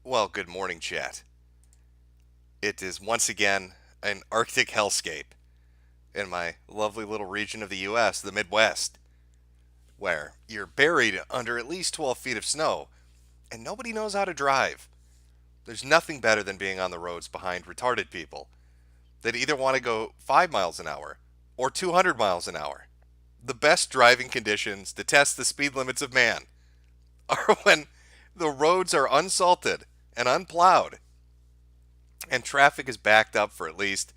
Well, good morning, chat. It is once again an Arctic hellscape in my lovely little region of the U.S., the Midwest, where you're buried under at least 12 feet of snow and nobody knows how to drive. There's nothing better than being on the roads behind retarded people that either want to go 5 miles an hour or 200 miles an hour. The best driving conditions to test the speed limits of man are when the roads are unsalted and unplowed and traffic is backed up for at least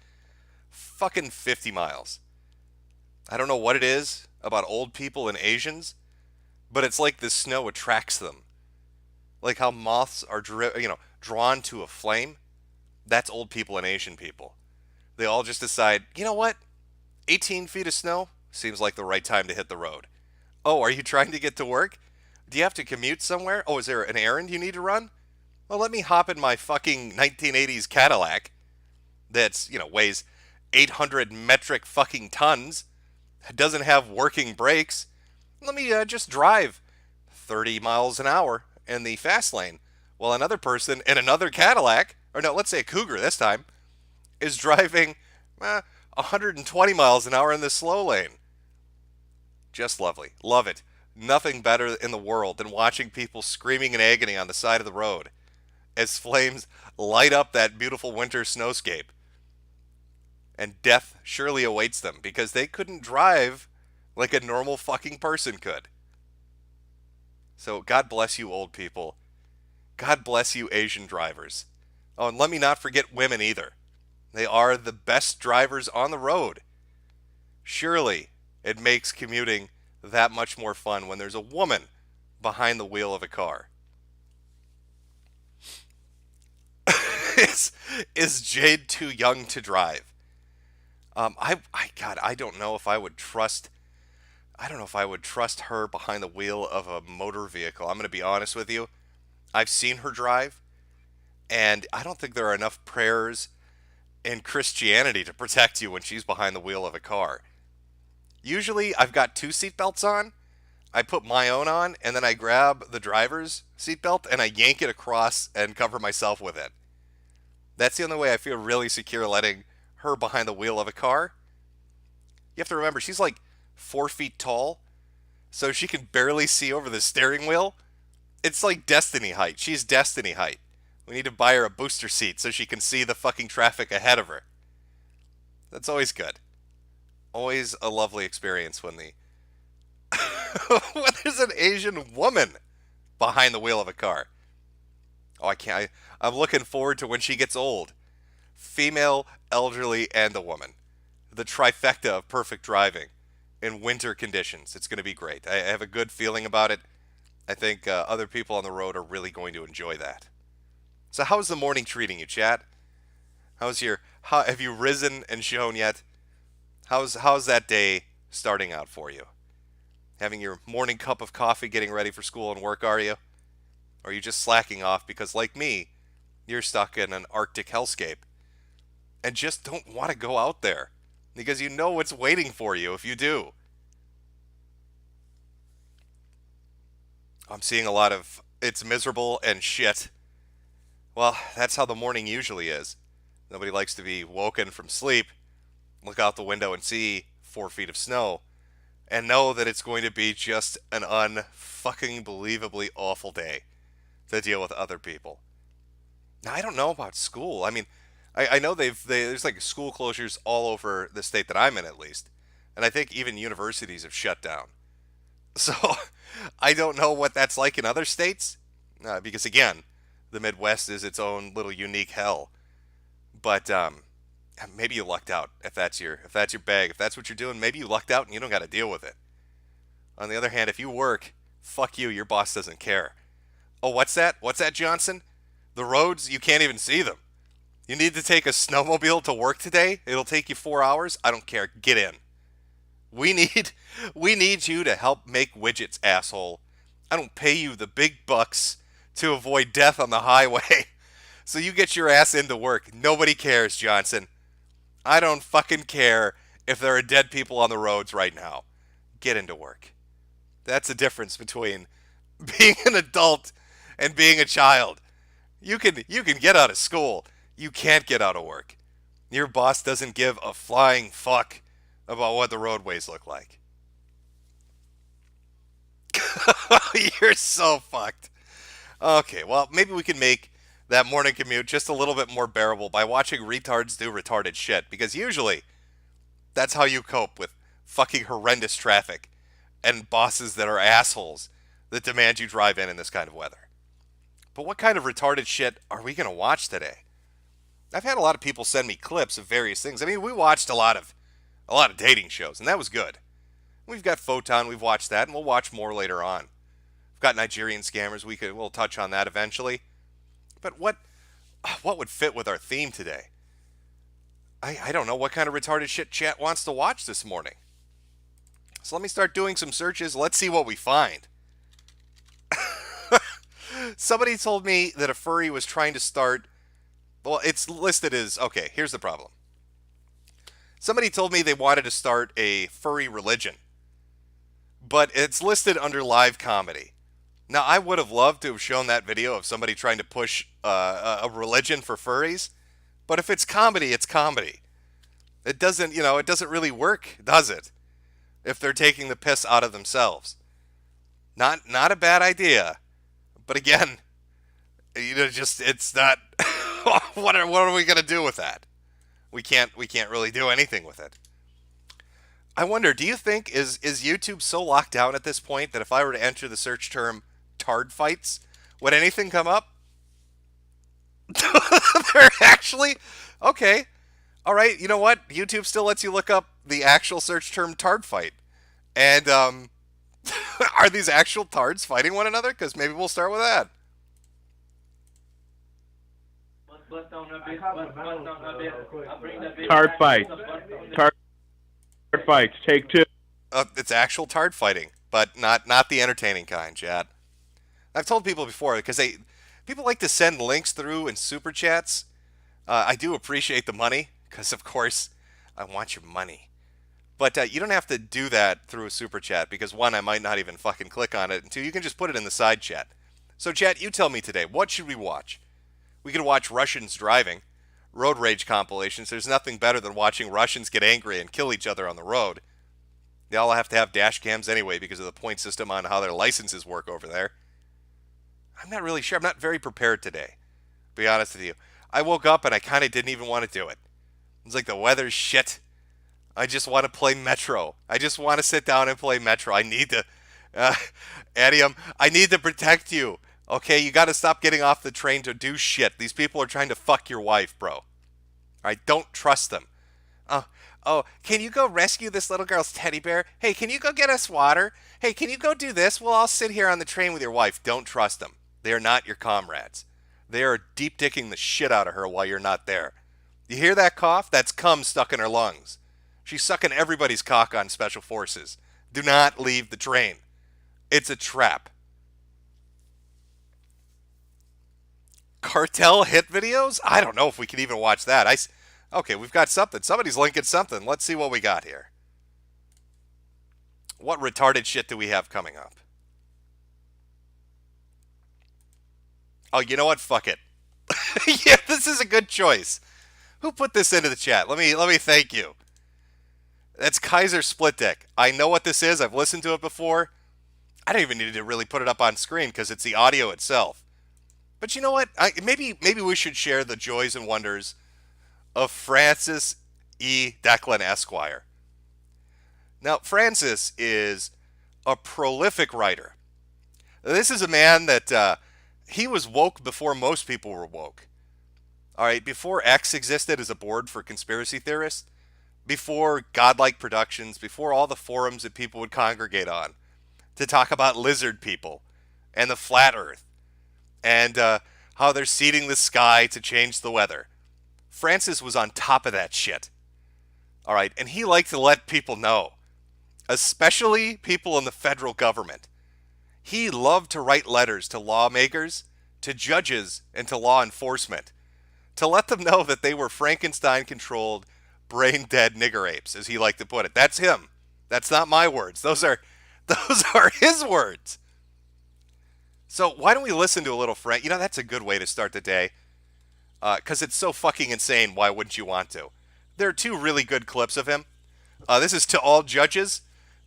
fucking 50 miles. I don't know what it is about old people and Asians, but it's like the snow attracts them. Like how moths are drawn to a flame. That's old people and Asian people. They all just decide, you know what? 18 feet of snow seems like the right time to hit the road. Oh, are you trying to get to work? Do you have to commute somewhere? Oh, is there an errand you need to run? Well, let me hop in my fucking 1980s Cadillac that's, weighs 800 metric fucking tons, doesn't have working brakes. Let me just drive 30 miles an hour in the fast lane while another person in another Cadillac, or no, let's say a Cougar this time, is driving 120 miles an hour in the slow lane. Just lovely. Love it. Nothing better in the world than watching people screaming in agony on the side of the road as flames light up that beautiful winter snowscape. And death surely awaits them because they couldn't drive like a normal fucking person could. So God bless you, old people. God bless you, Asian drivers. Oh, and let me not forget women either. They are the best drivers on the road. Surely it makes commuting that much more fun when there's a woman behind the wheel of a car. is, is Jade too young to drive? God, I don't know if I would trust. I don't know if I would trust her behind the wheel of a motor vehicle. I'm going to be honest with you. I've seen her drive, and I don't think there are enough prayers in Christianity to protect you when she's behind the wheel of a car. Usually, I've got two seatbelts on. I put my own on, and then I grab the driver's seatbelt and I yank it across and cover myself with it. That's the only way I feel really secure letting her behind the wheel of a car. You have to remember, she's like 4 feet tall, so she can barely see over the steering wheel. It's like Destiny height. She's Destiny height. We need to buy her a booster seat so she can see the fucking traffic ahead of her. That's always good. Always a lovely experience when when there's an Asian woman behind the wheel of a car. Oh, I can't. I'm looking forward to when she gets old. Female, elderly, and a woman. The trifecta of perfect driving in winter conditions. It's going to be great. I have a good feeling about it. I think other people on the road are really going to enjoy that. So, how's the morning treating you, chat? Have you risen and shown yet? How's that day starting out for you? Having your morning cup of coffee, getting ready for school and work, are you? Or are you just slacking off because, like me, you're stuck in an Arctic hellscape and just don't want to go out there because you know what's waiting for you if you do? I'm seeing a lot of it's miserable and shit. Well, that's how the morning usually is. Nobody likes to be woken from sleep, look out the window and see 4 feet of snow, and know that it's going to be just an unfucking believably awful day to deal with other people. Now, I don't know about school. I mean, I know there's like school closures all over the state that I'm in at least, and I think even universities have shut down. So I don't know what that's like in other states, because again, the Midwest is its own little unique hell. But maybe you lucked out if that's your bag, if that's what you're doing. Maybe you lucked out and you don't got to deal with it. On the other hand, if you work, fuck you, your boss doesn't care. Oh, what's that? What's that, Johnson? The roads, you can't even see them. You need to take a snowmobile to work today? It'll take you 4 hours? I don't care. Get in. We need we need you to help make widgets, asshole. I don't pay you the big bucks to avoid death on the highway. So you get your ass into work. Nobody cares, Johnson. I don't fucking care if there are dead people on the roads right now. Get into work. That's the difference between being an adult and being a child. You can get out of school. You can't get out of work. Your boss doesn't give a flying fuck about what the roadways look like. You're so fucked. Okay, well, maybe we can make that morning commute just a little bit more bearable by watching retards do retarded shit, because usually that's how you cope with fucking horrendous traffic and bosses that are assholes that demand you drive in this kind of weather. But what kind of retarded shit are we going to watch today? I've had a lot of people send me clips of various things. I mean, we watched a lot of dating shows, and that was good. We've got Photon, we've watched that, and we'll watch more later on. We've got Nigerian scammers, we'll touch on that eventually. But what would fit with our theme today? I don't know what kind of retarded shit chat wants to watch this morning. So let me start doing some searches. Let's see what we find. Somebody told me that a furry was trying to start. Well, it's listed as. Okay, here's the problem. Somebody told me they wanted to start a furry religion, but it's listed under live comedy. Now, I would have loved to have shown that video of somebody trying to push a religion for furries, but if it's comedy, it's comedy. It doesn't really work, does it? If they're taking the piss out of themselves. Not a bad idea. But again, it's not. What are we gonna do with that? We can't really do anything with it. I wonder, do you think is YouTube so locked down at this point that if I were to enter the search term "tard fights," would anything come up? They're actually okay. All right, you know what? YouTube still lets you look up the actual search term "tard fight," and are these actual tards fighting one another? Because maybe we'll start with that. Tard fights. Tard fights. Take two. It's actual tard fighting, but not the entertaining kind, Chad. I've told people before because people like to send links through in super chats. I do appreciate the money because, of course, I want your money. But you don't have to do that through a super chat because one, I might not even fucking click on it, and two, you can just put it in the side chat. So, chat, you tell me today, what should we watch? We could watch Russians driving, road rage compilations. There's nothing better than watching Russians get angry and kill each other on the road. They all have to have dash cams anyway because of the point system on how their licenses work over there. I'm not really sure. I'm not very prepared today, to be honest with you. I woke up and I kind of didn't even want to do it. It's like the weather's shit. I just want to play Metro. I just want to sit down and play Metro. I need to, Adium, I need to protect you. Okay, you got to stop getting off the train to do shit. These people are trying to fuck your wife, bro. All right, don't trust them. Oh, can you go rescue this little girl's teddy bear? Hey, can you go get us water? Hey, can you go do this? We'll all sit here on the train with your wife. Don't trust them. They are not your comrades. They are deep dicking the shit out of her while you're not there. You hear that cough? That's cum stuck in her lungs. She's sucking everybody's cock on special forces. Do not leave the train. It's a trap. Cartel hit videos? I don't know if we can even watch that. Okay, we've got something. Somebody's linking something. Let's see what we got here. What retarded shit do we have coming up? Oh, you know what? Fuck it. Yeah, this is a good choice. Who put this into the chat? Let me thank you. That's Kaiser Split Deck. I know what this is. I've listened to it before. I don't even need to really put it up on screen because it's the audio itself. But you know what? Maybe we should share the joys and wonders of Francis E. Declan Esquire. Now, Francis is a prolific writer. This is a man that he was woke before most people were woke. All right, before X existed as a board for conspiracy theorists, before Godlike Productions, before all the forums that people would congregate on to talk about lizard people and the flat earth and how they're seeding the sky to change the weather. Francis was on top of that shit. All right, and he liked to let people know, especially people in the federal government. He loved to write letters to lawmakers, to judges, and to law enforcement to let them know that they were Frankenstein-controlled, brain-dead nigger apes, as he liked to put it. That's him. That's not my words. Those are his words. So why don't we listen to a little Frank? You know, that's a good way to start the day. Because it's so fucking insane. Why wouldn't you want to? There are two really good clips of him. This is To All Judges.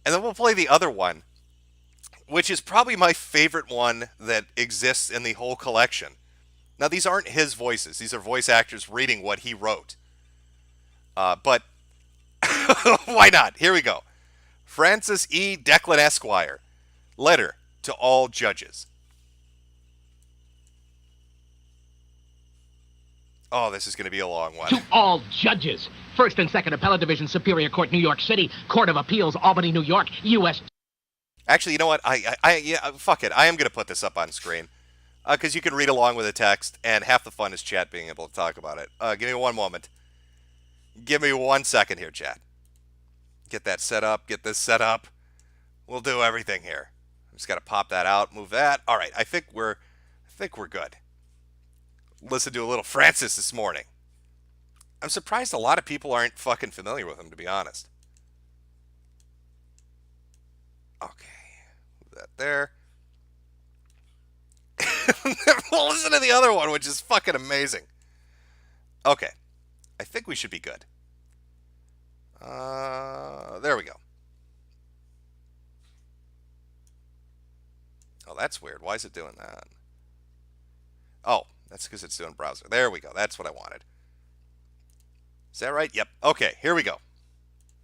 And then we'll play the other one, which is probably my favorite one that exists in the whole collection. Now, these aren't his voices. These are voice actors reading what he wrote. But why not? Here we go. Francis E. Declan Esquire. Letter to all judges. Oh, this is going to be a long one. To all judges. First and Second Appellate Division, Superior Court, New York City. Court of Appeals, Albany, New York, U.S. Actually, you know what? Yeah, fuck it. I am going to put this up on screen. Because you can read along with the text, and half the fun is chat being able to talk about it. Give me one moment. Give me 1 second here, chat. Get that set up. Get this set up. We'll do everything here. Just got to pop that out, move that. All right, I think we're good. Listen to a little Francis this morning. I'm surprised a lot of people aren't fucking familiar with him, to be honest. Okay, move that there. We'll listen to the other one, which is fucking amazing. Okay, I think we should be good. There we go. Oh, that's weird. Why is it doing that? Oh, that's because it's doing browser. There we go. That's what I wanted. Is that right? Yep. Okay, here we go.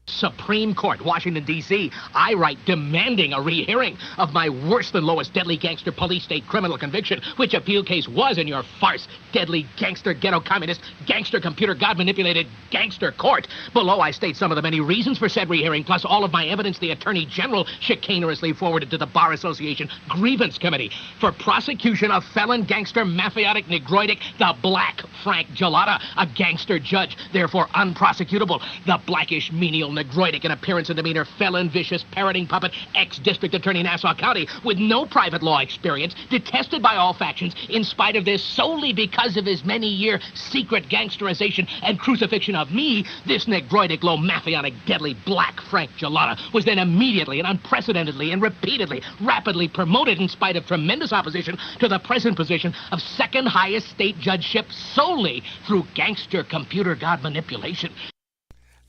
Supreme Court, Washington, D.C. I write demanding a rehearing of my worse than lowest deadly gangster police state criminal conviction, which appeal case was in your farce, deadly gangster, ghetto communist, gangster computer god manipulated gangster court. Below I state some of the many reasons for said rehearing, plus all of my evidence the Attorney General chicanerously forwarded to the Bar Association Grievance Committee for prosecution of felon gangster mafiotic negroidic, the Black Frank Gelada, a gangster judge, therefore unprosecutable, the blackish menial negroidic in appearance and demeanor, felon, vicious, parroting puppet, ex-district attorney Nassau County, with no private law experience, detested by all factions, in spite of this, solely because of his many-year secret gangsterization and crucifixion of me, this negroidic, low, mafionic, deadly Black Frank Gelada was then immediately and unprecedentedly and repeatedly, rapidly promoted in spite of tremendous opposition to the present position of second highest state judgeship solely through gangster computer god manipulation.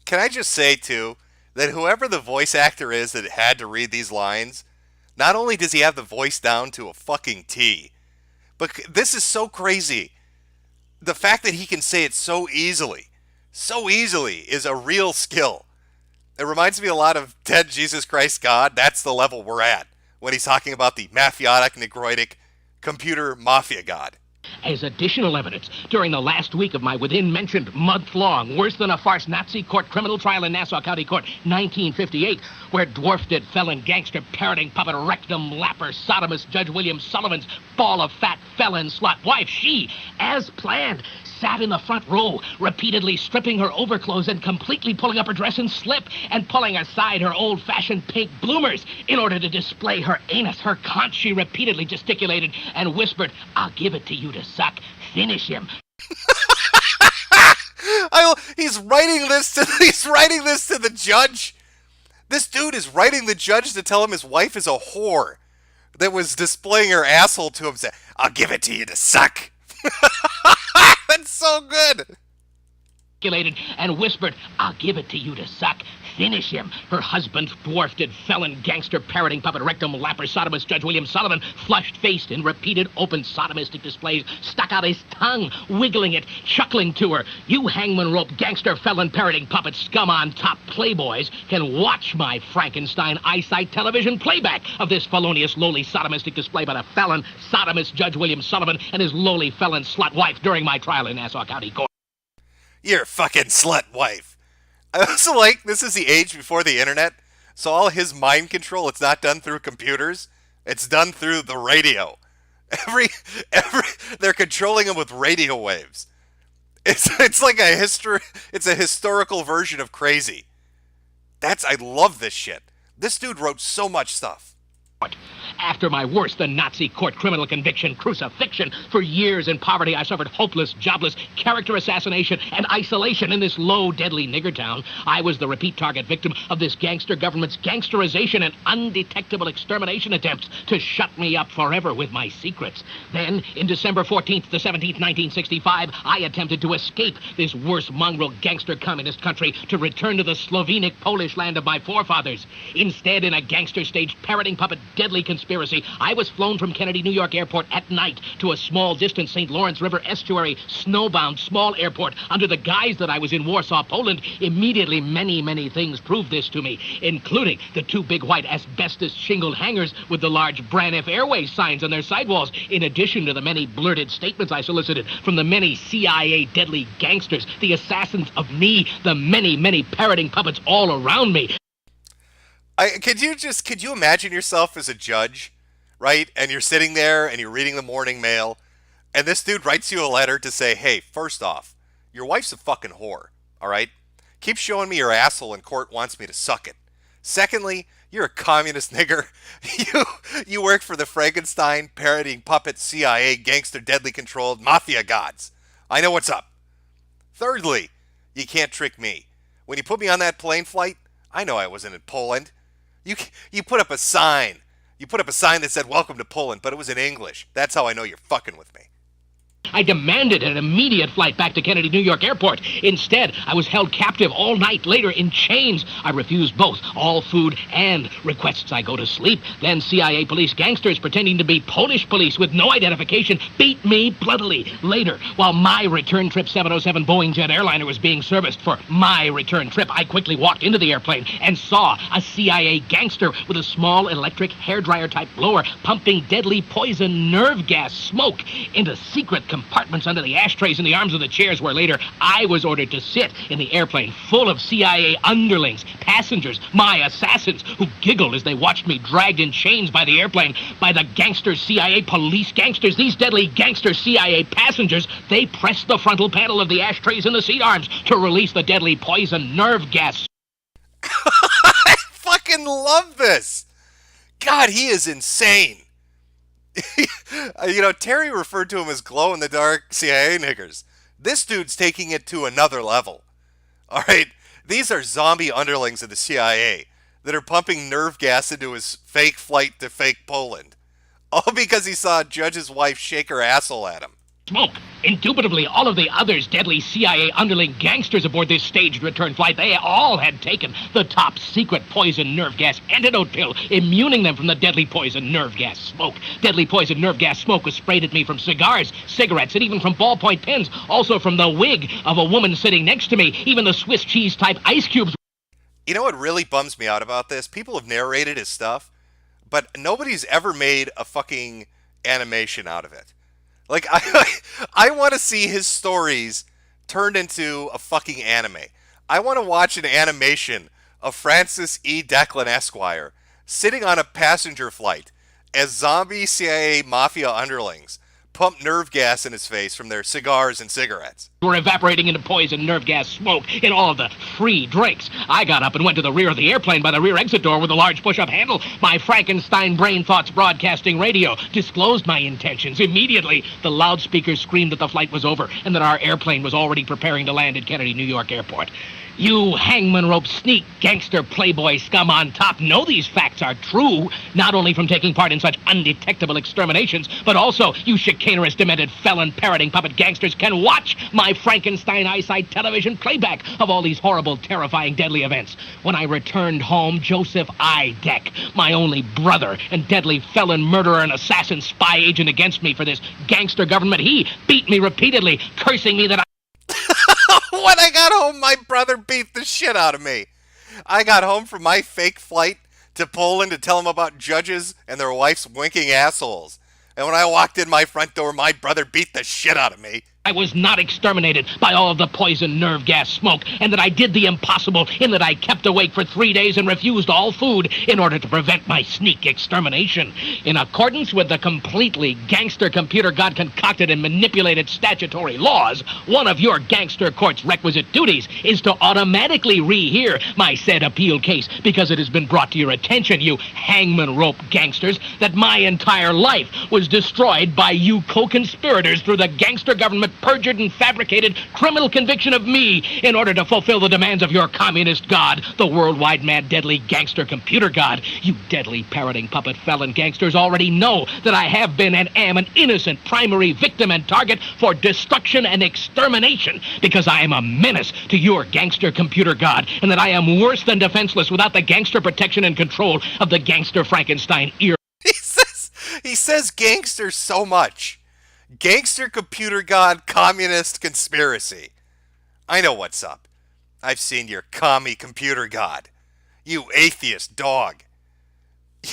Can I just say, too, that whoever the voice actor is that had to read these lines, not only does he have the voice down to a fucking T, but this is so crazy. The fact that he can say it so easily is a real skill. It reminds me a lot of Dead Jesus Christ God. That's the level we're at when he's talking about the mafiotic, negroidic, computer mafia god. As additional evidence, during the last week of my within-mentioned month-long, worse-than-a-farce Nazi court criminal trial in Nassau County Court, 1958, where dwarf-dead felon gangster parroting puppet rectum lapper sodomist Judge William Sullivan's ball of fat felon slut wife, she, as planned, sat in the front row, repeatedly stripping her overclothes and completely pulling up her dress and slip, and pulling aside her old-fashioned pink bloomers in order to display her anus, her conch. She repeatedly gesticulated and whispered, "I'll give it to you to suck. Finish him." He's writing this to the judge. This dude is writing the judge to tell him his wife is a whore that was displaying her asshole to him, saying, "I'll give it to you to suck." That's so good. And whispered, "I'll give it to you to suck. Finish him." Her husband, dwarfed felon, gangster, parroting puppet, rectum, lapper, sodomist, Judge William Sullivan, flushed-faced in repeated open sodomistic displays, stuck out his tongue, wiggling it, chuckling to her. "You hangman rope, gangster, felon, parroting puppet, scum on top playboys can watch my Frankenstein eyesight television playback of this felonious, lowly sodomistic display by the felon, sodomist, Judge William Sullivan and his lowly felon slut wife during my trial in Nassau County Court." Your fucking slut wife. I also like, this is the age before the internet, so all his mind control, it's not done through computers, it's done through the radio. They're controlling him with radio waves. It's like it's a historical version of crazy. I love this shit. This dude wrote so much stuff. After my worse-than-Nazi court criminal conviction, crucifixion, for years in poverty, I suffered hopeless, jobless, character assassination, and isolation in this low, deadly nigger town. I was the repeat target victim of this gangster government's gangsterization and undetectable extermination attempts to shut me up forever with my secrets. Then, in December 14th to 17th, 1965, I attempted to escape this worse mongrel gangster communist country to return to the Slovenic Polish land of my forefathers. Instead, in a gangster-staged parroting puppet deadly conspiracy, I was flown from Kennedy, New York Airport at night to a small distant St. Lawrence River estuary snowbound small airport under the guise that I was in Warsaw, Poland. Immediately, many things proved this to me, including the two big white asbestos shingled hangars with the large Braniff Airways signs on their sidewalls, in addition to the many blurted statements I solicited from the many CIA deadly gangsters, the assassins of me, the many parroting puppets all around me. Could you imagine yourself as a judge, right? And you're sitting there and you're reading the morning mail, and this dude writes you a letter to say, hey, first off, your wife's a fucking whore, all right? Keep showing me your asshole and court wants me to suck it. Secondly, you're a communist nigger. You work for the Frankenstein parroting puppet CIA gangster deadly controlled mafia gods. I know what's up. Thirdly, you can't trick me. When you put me on that plane flight, I know I wasn't in Poland. You put up a sign. You put up a sign that said, welcome to Poland, but it was in English. That's how I know you're fucking with me. I demanded an immediate flight back to Kennedy, New York Airport. Instead, I was held captive all night, later in chains. I refused both all food and requests I go to sleep. Then CIA police gangsters pretending to be Polish police with no identification beat me bloodily. Later, while my return trip 707 Boeing jet airliner was being serviced for my return trip, I quickly walked into the airplane and saw a CIA gangster with a small electric hairdryer type blower pumping deadly poison nerve gas smoke into secret compartments under the ashtrays in the arms of the chairs, where later I was ordered to sit in the airplane full of CIA underlings, passengers, my assassins, who giggled as they watched me dragged in chains by the airplane by the gangster CIA police gangsters. These deadly gangster CIA passengers, they pressed the frontal panel of the ashtrays in the seat arms to release the deadly poison nerve gas. I fucking love this. God, he is insane. Terry referred to him as glow-in-the-dark CIA niggers. This dude's taking it to another level. All right, these are zombie underlings of the CIA that are pumping nerve gas into his fake flight to fake Poland. All because he saw a judge's wife shake her asshole at him. Smoke. Indubitably, all of the others deadly CIA underling gangsters aboard this staged return flight, they all had taken the top secret poison nerve gas antidote pill, immuning them from the deadly poison nerve gas smoke. Deadly poison nerve gas smoke was sprayed at me from cigars, cigarettes, and even from ballpoint pens. Also from the wig of a woman sitting next to me. Even the Swiss cheese type ice cubes. You know what really bums me out about this? People have narrated his stuff, but nobody's ever made a fucking animation out of it. Like, I want to see his stories turned into a fucking anime. I want to watch an animation of Francis E. Declan Esquire sitting on a passenger flight as zombie CIA mafia underlings pump nerve gas in his face from their cigars and cigarettes. Were evaporating into poison nerve gas smoke in all of the free drinks. I got up and went to the rear of the airplane by the rear exit door with a large push-up handle. My Frankenstein brain thoughts broadcasting radio disclosed my intentions. Immediately, the loudspeakers screamed that the flight was over and that our airplane was already preparing to land at Kennedy, New York Airport. You hangman rope sneak gangster playboy scum on top know these facts are true, not only from taking part in such undetectable exterminations, but also you chicanerous, demented, felon, parroting puppet gangsters can watch my Frankenstein eyesight television playback of all these horrible, terrifying, deadly events. When I returned home, Joseph I. Deck, my only brother and deadly felon, murderer, and assassin spy agent against me for this gangster government, he beat me repeatedly, cursing me that I... When I got home, my brother beat the shit out of me. I got home from my fake flight to Poland to tell him about judges and their wives winking assholes. And when I walked in my front door, my brother beat the shit out of me. I was not exterminated by all of the poison nerve gas smoke, and that I did the impossible in that I kept awake for 3 days and refused all food in order to prevent my sneak extermination. In accordance with the completely gangster computer god concocted and manipulated statutory laws, one of your gangster court's requisite duties is to automatically rehear my said appeal case, because it has been brought to your attention, you hangman rope gangsters, that my entire life was destroyed by you co-conspirators through the gangster government perjured and fabricated criminal conviction of me in order to fulfill the demands of your communist god, the worldwide mad deadly gangster computer god. You deadly parroting puppet felon gangsters already know that I have been and am an innocent primary victim and target for destruction and extermination, because I am a menace to your gangster computer god, and that I am worse than defenseless without the gangster protection and control of the gangster Frankenstein ear. He says gangster so much. Gangster computer god communist conspiracy. I know what's up. I've seen your commie computer god. You atheist dog.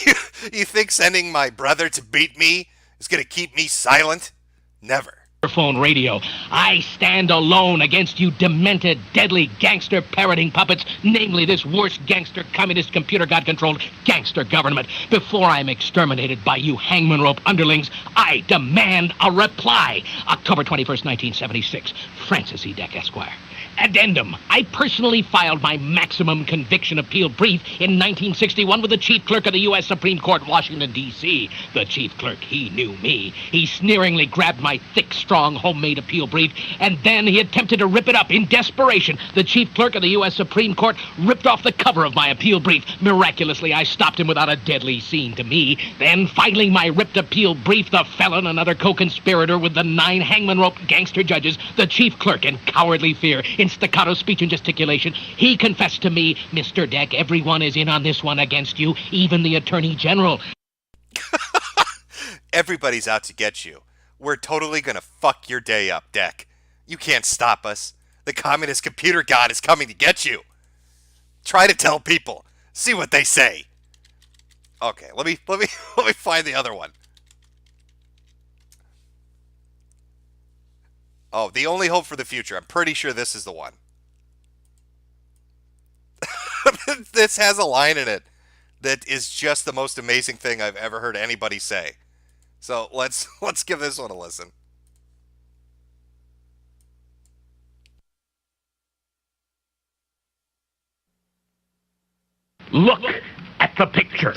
You think sending my brother to beat me is going to keep me silent? Never. Phone radio. I stand alone against you demented, deadly gangster parroting puppets, namely this worst gangster communist computer god-controlled gangster government. Before I'm exterminated by you hangman rope underlings, I demand a reply. October 21st, 1976. Francis E. Deck, Esquire. Addendum. I personally filed my maximum conviction appeal brief in 1961 with the chief clerk of the U.S. Supreme Court, Washington, D.C. The chief clerk, he knew me. He sneeringly grabbed my thick, strong, homemade appeal brief, and then he attempted to rip it up in desperation. The chief clerk of the U.S. Supreme Court ripped off the cover of my appeal brief. Miraculously, I stopped him without a deadly scene to me. Then, filing my ripped appeal brief, the felon, another co-conspirator with the 9 hangman rope gangster judges, the chief clerk, in cowardly fear, in staccato speech and gesticulation, he confessed to me, Mr. Deck, everyone is in on this one against you, even the Attorney General. Everybody's out to get you. We're totally gonna fuck your day up, Deck. You can't stop us. The communist computer god is coming to get you. Try to tell people. See what they say. Okay, let me find the other one. Oh, the only hope for the future. I'm pretty sure this is the one. This has a line in it that is just the most amazing thing I've ever heard anybody say. So let's give this one a listen. Look at the picture.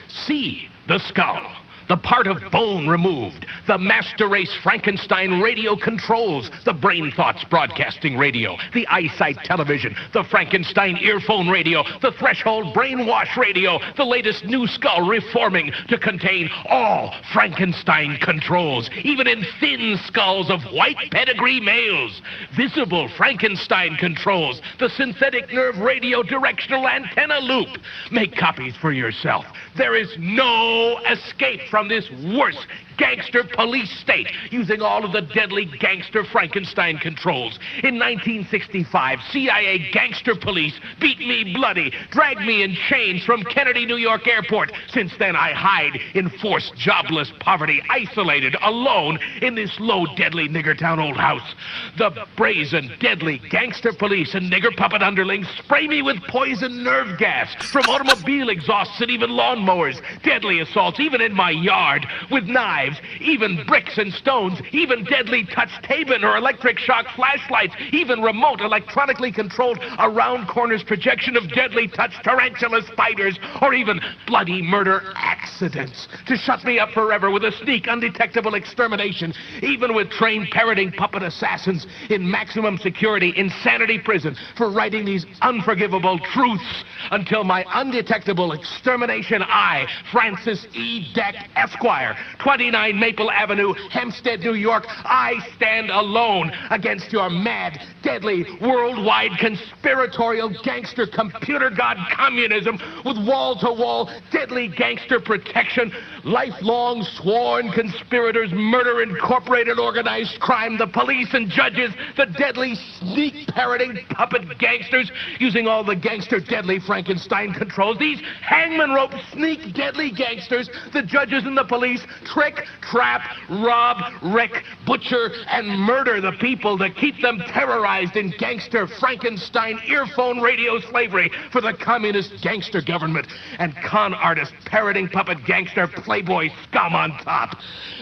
See the skull. The part of bone removed, the master race Frankenstein radio controls, the brain thoughts broadcasting radio, the eyesight television, the Frankenstein earphone radio, the threshold brainwash radio, the latest new skull reforming to contain all Frankenstein controls, even in thin skulls of white pedigree males, visible Frankenstein controls, the synthetic nerve radio directional antenna loop. Make copies for yourself. There is no escape from this worst gangster police state using all of the deadly gangster Frankenstein controls. In 1965, CIA gangster police beat me bloody, dragged me in chains from Kennedy, New York airport. Since then, I hide in forced jobless poverty, isolated, alone in this low, deadly nigger town old house. The brazen, deadly gangster police and nigger puppet underlings spray me with poison nerve gas from automobile exhausts and even lawnmowers. Deadly assaults even in my yard with knives, even bricks and stones, even deadly touch Tabin or electric shock flashlights, even remote electronically controlled around corners projection of deadly touch tarantula spiders, or even bloody murder accidents to shut me up forever with a sneak undetectable extermination, even with trained parroting puppet assassins in maximum security insanity prison for writing these unforgivable truths until my undetectable extermination. I, Francis E. Deck, Esquire, 29 Maple Avenue, Hempstead, New York, I stand alone against your mad, deadly, worldwide conspiratorial gangster computer god communism with wall-to-wall deadly gangster protection, lifelong sworn conspirators, murder incorporated organized crime, the police and judges, the deadly sneak parroting puppet gangsters using all the gangster deadly Frankenstein controls, these hangman rope sneak deadly gangsters, the judges and the police trick, trap, rob, wreck, butcher, and murder the people to keep them terrorized in gangster Frankenstein earphone radio slavery for the communist gangster government and con artist parroting puppet gangster playboy scum on top.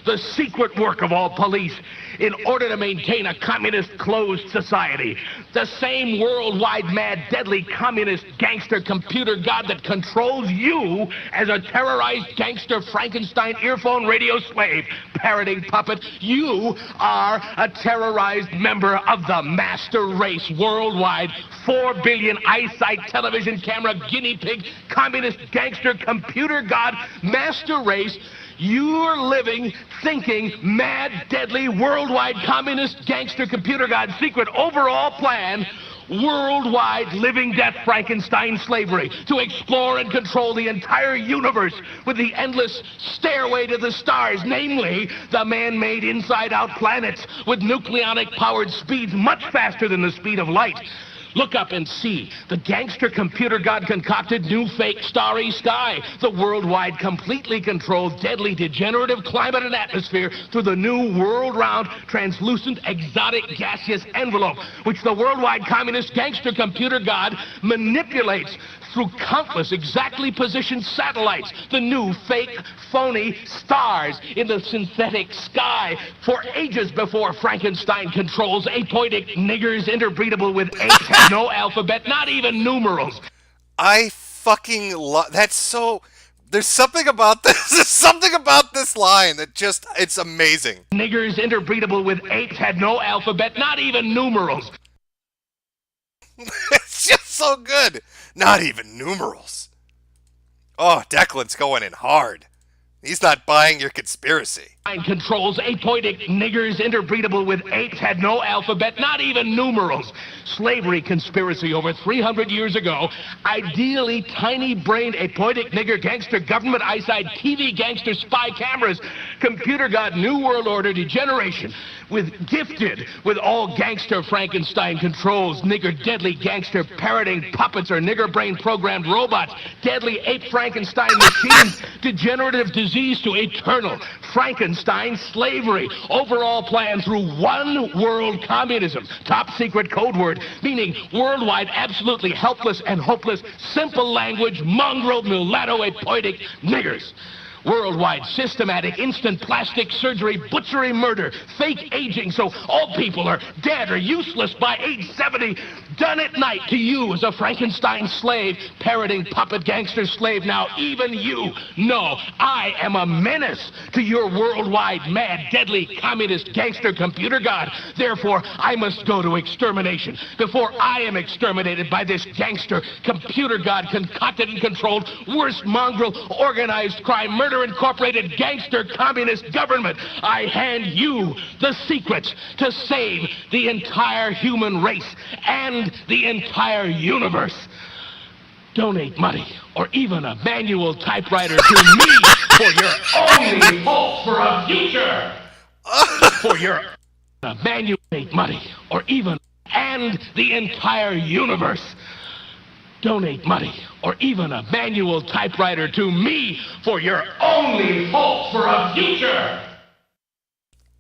The secret work of all police in order to maintain a communist closed society. The same worldwide mad deadly communist gangster computer god that controls you as a terrorized gangster Frankenstein earphone radio slave parroting puppet. You are a terrorized member of the master race worldwide 4 billion eyesight television camera guinea pig communist gangster computer god master race. You're living, thinking, mad, deadly, worldwide communist gangster computer god secret overall plan, worldwide living death Frankenstein slavery to explore and control the entire universe with the endless stairway to the stars, namely the man-made inside-out planets with nucleonic powered speeds much faster than the speed of light. Look up and see the gangster computer god concocted new fake starry sky, the worldwide completely controlled deadly degenerative climate and atmosphere through the new world-round translucent exotic gaseous envelope, which the worldwide communist gangster computer god manipulates through countless exactly positioned satellites, the new fake phony stars in the synthetic sky for ages before Frankenstein controls apoitic niggers interbreedable with apes had no alphabet, not even numerals. I fucking love that's so. There's something about this. There's something about this line that just, it's amazing. Niggers interbreedable with apes had no alphabet, not even numerals. It's just so good. Not even numerals. Oh, Declan's going in hard. He's not buying your conspiracy. Controls apoitic niggers interbreedable with apes had no alphabet, not even numerals. Slavery conspiracy over 300 years ago. Ideally tiny-brained apoitic nigger gangster government eyesight TV gangster spy cameras. Computer god new world order degeneration gifted with all gangster Frankenstein controls, nigger deadly gangster parroting puppets or nigger brain programmed robots, deadly ape Frankenstein machines, degenerative disease to eternal Frankenstein slavery, overall plan through one world communism, top secret code word, meaning worldwide absolutely helpless and hopeless, simple language, mongrel mulatto apoitic niggers. Worldwide systematic instant plastic surgery butchery murder, fake aging so all people are dead or useless by age 70, done at night to you as a Frankenstein slave, parroting puppet gangster slave. Now even you know I am a menace to your worldwide mad deadly communist gangster computer god. Therefore I must go to extermination before I am exterminated by this gangster computer god concocted and controlled worst mongrel organized crime murder incorporated gangster communist government. I hand you the secrets to save the entire human race and the entire universe. Donate money or even a manual typewriter to me for your only hope for a future. For your manual money or even and the entire universe. Donate money or even a manual typewriter to me for your only hope for a future.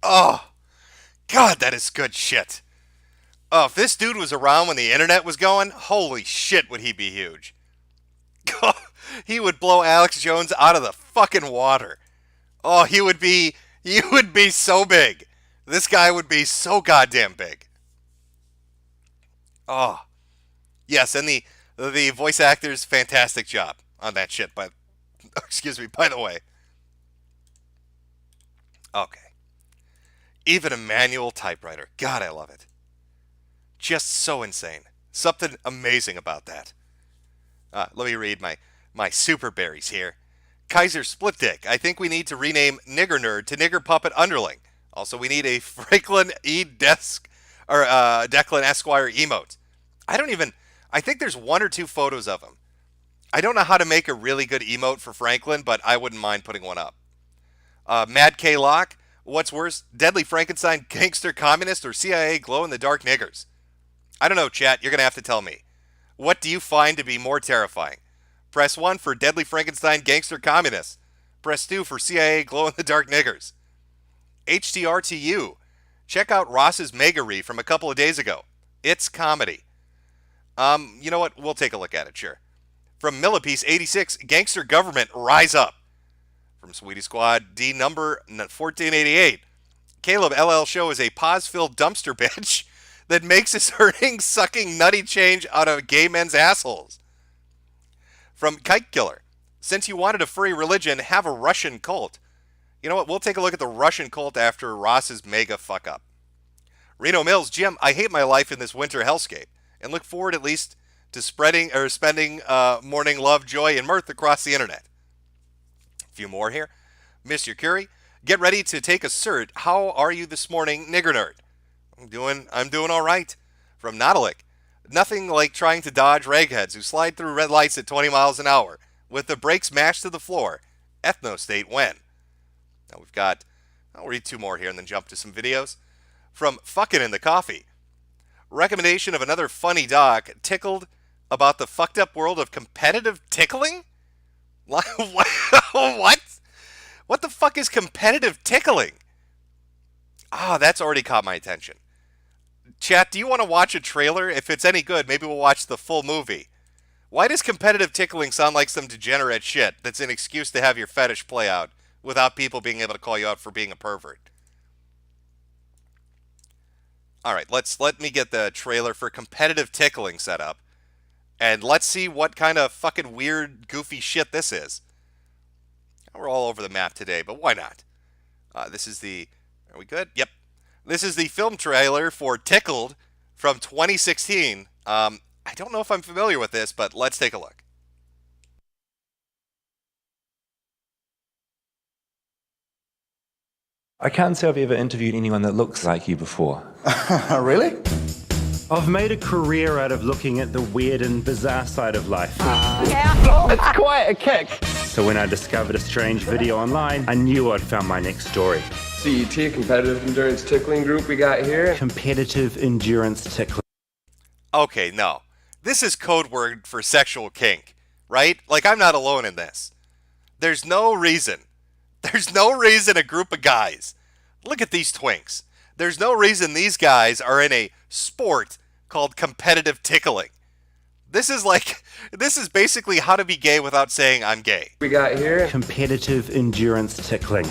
Oh, God, that is good shit. Oh, if this dude was around when the internet was going, holy shit, would he be huge. He would blow Alex Jones out of the fucking water. Oh, he would be so big. This guy would be so goddamn big. Oh, yes, and the voice actors, fantastic job on that shit, but, excuse me, by the way. Okay. Even a manual typewriter. God, I love it. Just so insane. Something amazing about that. Let me read my super berries here. Kaiser Split Dick. I think we need to rename Nigger Nerd to Nigger Puppet Underling. Also, we need a Franklin E. Desk, or Declan Esquire emote. I think there's one or two photos of him. I don't know how to make a really good emote for Franklin, but I wouldn't mind putting one up. Mad K. Locke, what's worse, Deadly Frankenstein, Gangster Communist, or CIA Glow-in-the-Dark Niggers? I don't know, chat, you're going to have to tell me. What do you find to be more terrifying? Press 1 for Deadly Frankenstein, Gangster Communist. Press 2 for CIA Glow-in-the-Dark Niggers. HTRTU. Check out Ross's Mega REEE from a couple of days ago. It's comedy. You know what? We'll take a look at it, sure. From Millipiece 86, Gangster Government, Rise Up. From Sweetie Squad, D number 1488. Caleb LL Show is a pause-filled dumpster bitch that makes his earnings sucking nutty change out of gay men's assholes. From Kite Killer, since you wanted a furry religion, have a Russian cult. You know what? We'll take a look at the Russian cult after Ross's mega fuck up. Reno Mills, Jim, I hate my life in this winter hellscape and look forward at least to spending morning love, joy, and mirth across the internet. A few more here. Mr. Curie, get ready to take a cert. How are you this morning, nigger nerd? I'm doing all right. From Nautilus, nothing like trying to dodge ragheads who slide through red lights at 20 miles an hour with the brakes mashed to the floor. Ethnostate when. Now we've got, I'll read two more here and then jump to some videos. From Fucking in the Coffee, recommendation of another funny doc, Tickled, about the fucked up world of competitive tickling? What? What the fuck is competitive tickling? That's already caught my attention. Chat, do you want to watch a trailer? If it's any good, maybe we'll watch the full movie. Why does competitive tickling sound like some degenerate shit that's an excuse to have your fetish play out without people being able to call you out for being a pervert? All right, let me get the trailer for competitive tickling set up, and let's see what kind of fucking weird, goofy shit this is. We're all over the map today, but why not? This is the... Are we good? Yep. This is the film trailer for Tickled from 2016. I don't know if I'm familiar with this, but let's take a look. I can't say I've ever interviewed anyone that looks like you before. Really? I've made a career out of looking at the weird and bizarre side of life. It's quite a kick. So when I discovered a strange video online, I knew I'd found my next story. CET, Competitive Endurance Tickling Group we got here. Competitive endurance tickling. Okay, no. This is code word for sexual kink, right? Like, I'm not alone in this. There's no reason a group of guys, look at these twinks. There's no reason these guys are in a sport called competitive tickling. This is basically how to be gay without saying I'm gay. We got here. Competitive endurance tickling.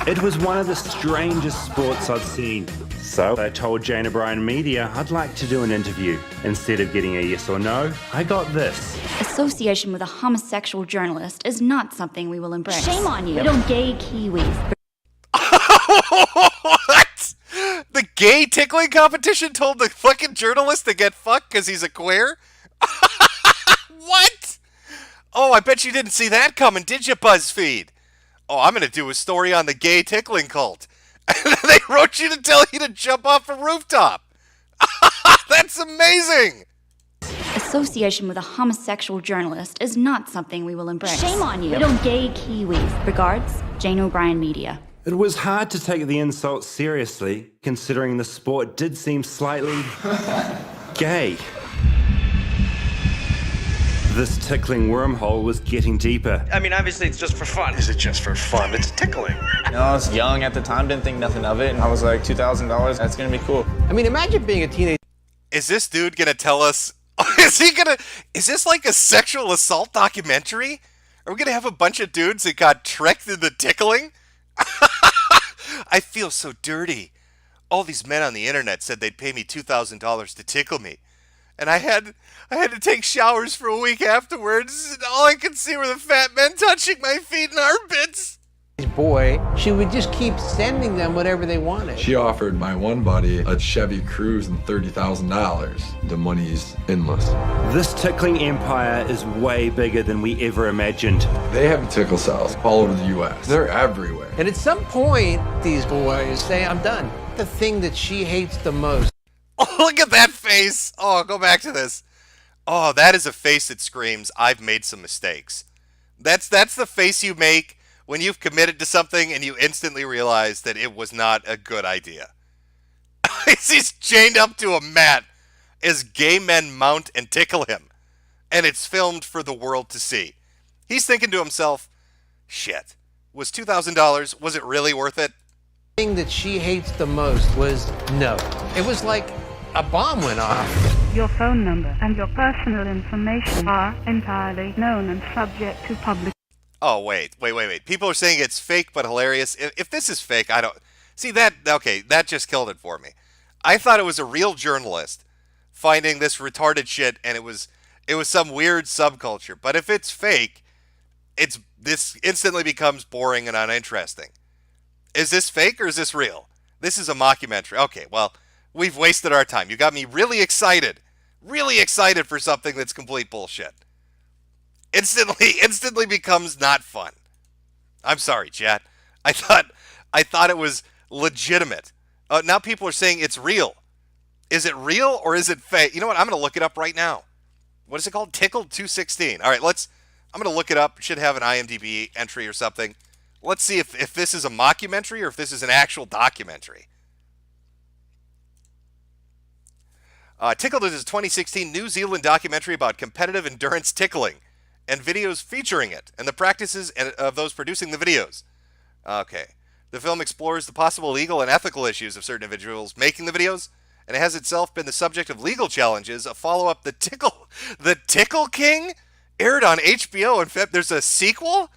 It was one of the strangest sports I'd seen. So I told Jane O'Brien Media I'd like to do an interview. Instead of getting a yes or no, I got this. Association with a homosexual journalist is not something we will embrace. Shame on you, little gay Kiwis. What? The gay tickling competition told the fucking journalist to get fucked because he's a queer? What? Oh, I bet you didn't see that coming, did you, BuzzFeed? Oh, I'm going to do a story on the gay tickling cult. And they wrote you to tell you to jump off a rooftop. That's amazing. Association with a homosexual journalist is not something we will embrace. Shame on you, little gay Kiwis. Regards, Jane O'Brien Media. It was hard to take the insult seriously, considering the sport did seem slightly gay. This tickling wormhole was getting deeper. I mean, obviously it's just for fun. Is it just for fun? It's tickling. You know, I was young at the time, didn't think nothing of it, and I was like, $2,000, that's gonna be cool. I mean, imagine being a teenager. Is this dude gonna tell us? Is this like a sexual assault documentary? Are we gonna have a bunch of dudes that got tricked into tickling? I feel so dirty. All these men on the internet said they'd pay me $2,000 to tickle me. And I had to take showers for a week afterwards, and all I could see were the fat men touching my feet and armpits. Boy, she would just keep sending them whatever they wanted. She offered my one buddy a Chevy Cruze and $30,000. The money's endless. This tickling empire is way bigger than we ever imagined. They have tickle cells all over the U.S. They're everywhere. And at some point, these boys say, I'm done. The thing that she hates the most. Oh, look at that face. Oh, go back to this. Oh, that is a face that screams, I've made some mistakes. That's the face you make when you've committed to something and you instantly realize that it was not a good idea. He's chained up to a mat as gay men mount and tickle him. And it's filmed for the world to see. He's thinking to himself, shit, was $2,000, was it really worth it? thing that she hates the most was no. It was like a bomb went off. Your phone number and your personal information are entirely known and subject to public. Oh, wait. People are saying it's fake but hilarious. If this is fake, I don't... See, that just killed it for me. I thought it was a real journalist finding this retarded shit, and it was some weird subculture. But if it's fake, this instantly becomes boring and uninteresting. Is this fake or is this real? This is a mockumentary. Okay, well, we've wasted our time. You got me really excited for something that's complete bullshit. Instantly becomes not fun. I'm sorry, chat. I thought it was legitimate. Now people are saying it's real. Is it real or is it fake? You know what? I'm going to look it up right now. What is it called? Tickled 216. All right, I'm going to look it up. It should have an IMDb entry or something. Let's see if this is a mockumentary or if this is an actual documentary. Tickled is a 2016 New Zealand documentary about competitive endurance tickling and videos featuring it and the practices of those producing the videos. Okay. The film explores the possible legal and ethical issues of certain individuals making the videos, and it has itself been the subject of legal challenges. A follow-up, The Tickle King, aired on HBO in February. There's a sequel?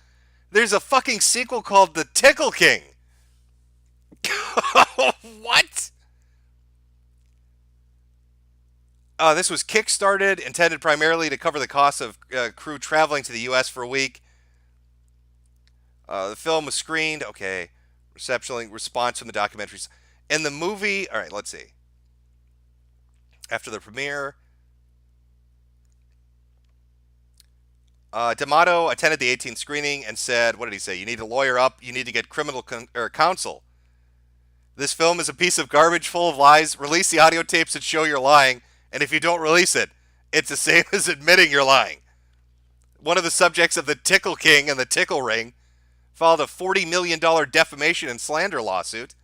There's a fucking sequel called The Tickle King. What? This was kickstarted, intended primarily to cover the costs of crew traveling to the U.S. for a week. The film was screened. Okay. Response from the documentaries. In the movie, all right, let's see. After the premiere, D'Amato attended the 18th screening and said, what did he say? You need to lawyer up. You need to get criminal counsel. This film is a piece of garbage full of lies. Release the audio tapes that show you're lying. And if you don't release it, it's the same as admitting you're lying. One of the subjects of the Tickle King and the Tickle Ring filed a $40 million defamation and slander lawsuit.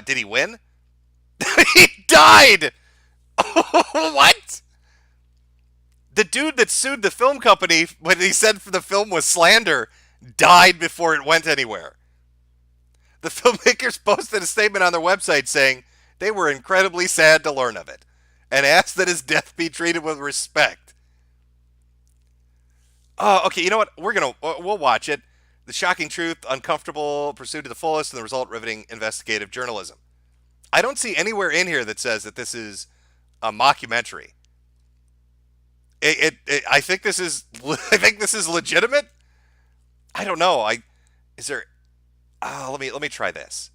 Did he win? He died! What? The dude that sued the film company when he said the film was slander died before it went anywhere. The filmmakers posted a statement on their website saying they were incredibly sad to learn of it and asked that his death be treated with respect. Oh, okay, you know what? We'll watch it. The shocking truth, uncomfortable, pursued to the fullest, and the result, riveting investigative journalism. I don't see anywhere in here that says that this is a mockumentary. I think this is legitimate. I don't know. Let me try this.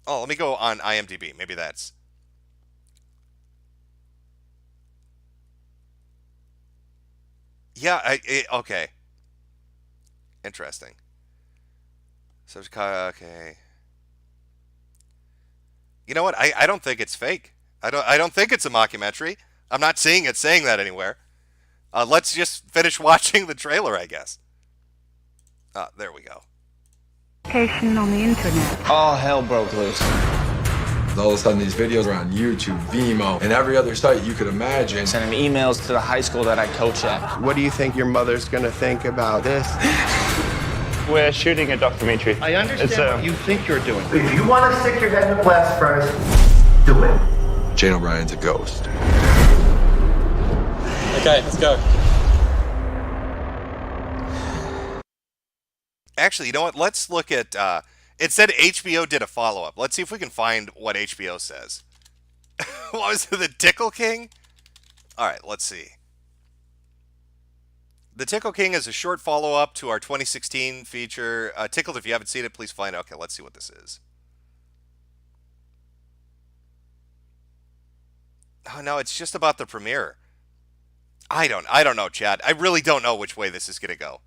Oh, let me go on IMDb. Maybe that's. Yeah. Okay. Interesting. So okay. You know what? I don't think it's fake. I don't think it's a mockumentary. I'm not seeing it saying that anywhere. Let's just finish watching the trailer, I guess. There we go. On the internet. All hell broke loose. All of a sudden, these videos are on YouTube, Vimeo, and every other site you could imagine. Sending emails to the high school that I coach at. What do you think your mother's gonna think about this? We're shooting a documentary. I understand what you think you're doing. If you want to stick your head in the glass first, do it. Jane O'Brien's a ghost. Okay, let's go. Actually, you know what? Let's look at... it said HBO did a follow-up. Let's see if we can find what HBO says. What was it? The Tickle King? All right, let's see. The Tickle King is a short follow-up to our 2016 feature. Tickled, if you haven't seen it, please find it. Okay, let's see what this is. Oh, no, it's just about the premiere. I don't know, Chad. I really don't know which way this is going to go.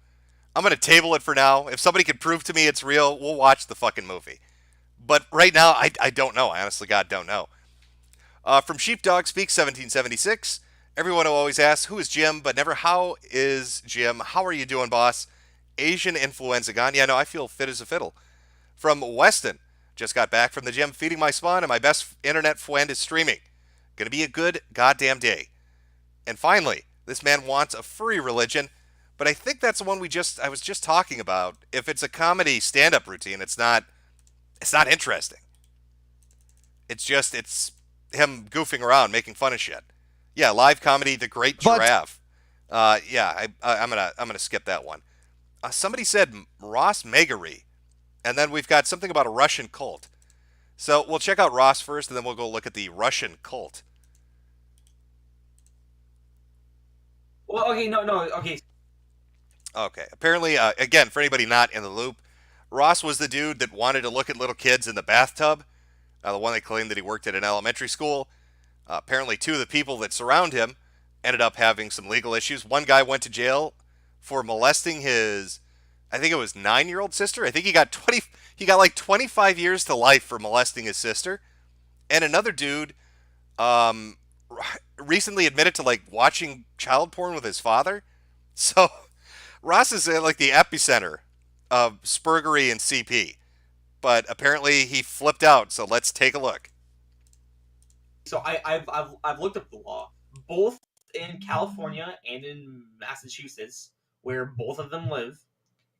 I'm going to table it for now. If somebody can prove to me it's real, we'll watch the fucking movie. But right now, I don't know. I honestly, God, don't know. From Sheepdog Speaks 1776, everyone who always asks, who is Jim, but never how is Jim? How are you doing, boss? Asian influenza gone? Yeah, no, I feel fit as a fiddle. From Weston, just got back from the gym feeding my spawn, and my best internet friend is streaming. Gonna be a good goddamn day. And finally, this man wants a furry religion, but I think that's the one I was just talking about. If it's a comedy stand-up routine, it's not It's not interesting. It's him goofing around, making fun of shit. Yeah, live comedy, The Great Giraffe. I'm gonna skip that one. Somebody said Ross Megary, and then we've got something about a Russian cult. So we'll check out Ross first, and then we'll go look at the Russian cult. Well, okay, no, okay. Okay. Apparently, again, for anybody not in the loop, Ross was the dude that wanted to look at little kids in the bathtub. The one that claimed that he worked at an elementary school. Apparently, two of the people that surround him ended up having some legal issues. One guy went to jail for molesting his, I think it was 9-year-old sister. I think he got like 25 years to life for molesting his sister. And another dude recently admitted to like watching child porn with his father. So Ross is in like the epicenter of spurgery and CP. But apparently he flipped out, so let's take a look. So I've looked up the law, both in California and in Massachusetts, where both of them live.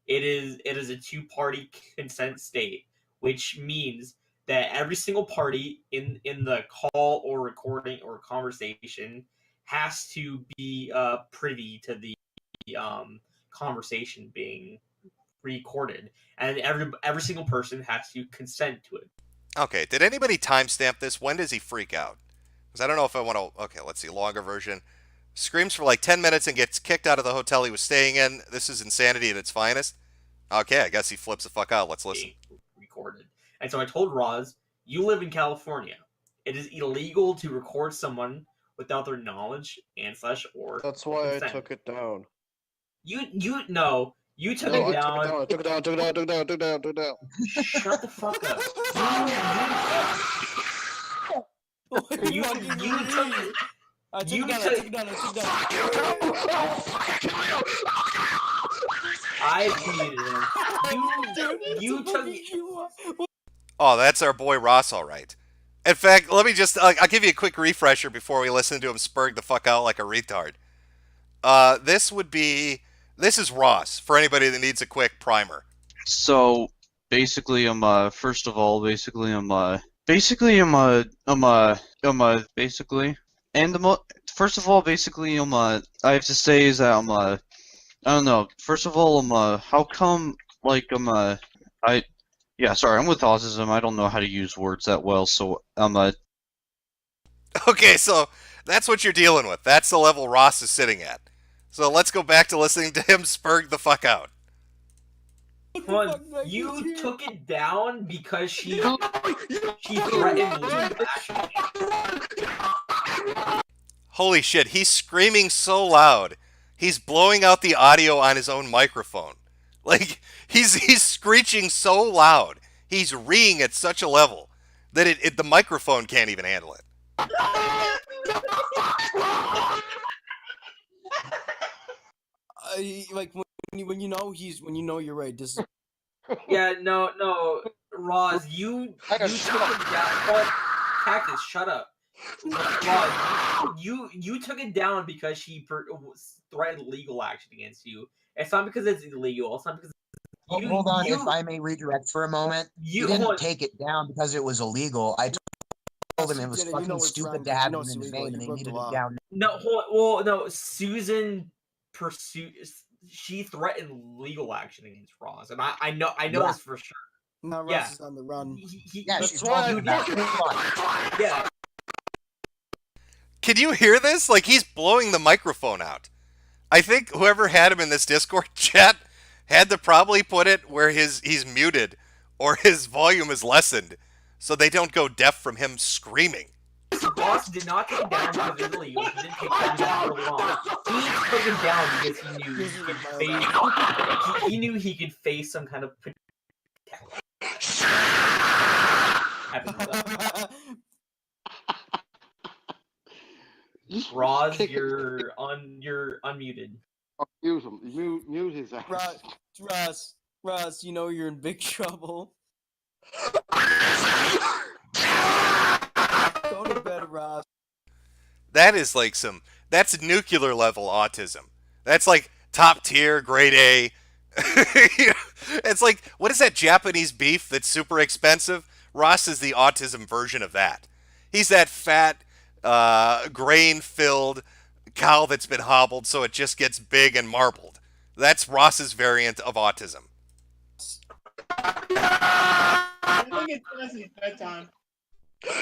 It is a two-party consent state, which means that every single party in the call or recording or conversation has to be privy to the conversation being recorded, and every single person has to consent to it. Okay, did anybody timestamp this? When does he freak out? Because I don't know if I want to... Okay, let's see, longer version. Screams for like 10 minutes and gets kicked out of the hotel he was staying in. This is insanity at its finest. Okay, I guess he flips the fuck out. Let's listen. Recorded. And so I told Roz, you live in California. It is illegal to record someone without their knowledge and /or That's why consent. I took it down. You took it down. I took it down. Shut the fuck up. You took it. I took it down. I muted him. You took it. Oh, that's our boy Ross, all right. In fact, let me just... I'll give you a quick refresher before we listen to him spurg the fuck out like a retard. This is Ross, for anybody that needs a quick primer. So, basically, first of all, and first of all, basically, I have to say is that, I don't know, first of all, how come, like, yeah, sorry, I'm with autism, I don't know how to use words that well, so, Okay, so, that's what you're dealing with. That's the level Ross is sitting at. So let's go back to listening to him spurg the fuck out. You took it down because she threatened legal action. Holy shit, he's screaming so loud. He's blowing out the audio on his own microphone. Like, he's screeching so loud. He's reeing at such a level that the microphone can't even handle it. Like when you know you're right. This. Yeah, no, Roz, you took it down. Cactus, shut up. Roz, you took it down because she threatened legal action against you. It's not because it's illegal. It's not because. Hold on, if I may redirect for a moment. You didn't take it down because it was illegal. I told him it was fucking stupid to have him in his name, and they needed it down. No, no, Susan. She threatened legal action against Ross, and I know this for sure. Now Ross is on the run. She's talking about it. Yeah. Can you hear this? Like, he's blowing the microphone out. I think whoever had him in this Discord chat had to probably put it where he's muted or his volume is lessened so they don't go deaf from him screaming. Ross did not take it down because it was illegal. He didn't take it down for long. He took it down because he knew he could face some kind of Roz, you're unmuted. Mute him. Mute his ass. Ross, you know you're in big trouble. Go to bed, Ross. That is like that's nuclear level autism. That's like top tier, grade A. It's like, what is that Japanese beef that's super expensive? Ross is the autism version of that. He's that fat, grain-filled cow that's been hobbled so it just gets big and marbled. That's Ross's variant of autism. I think it's Jesse's bedtime.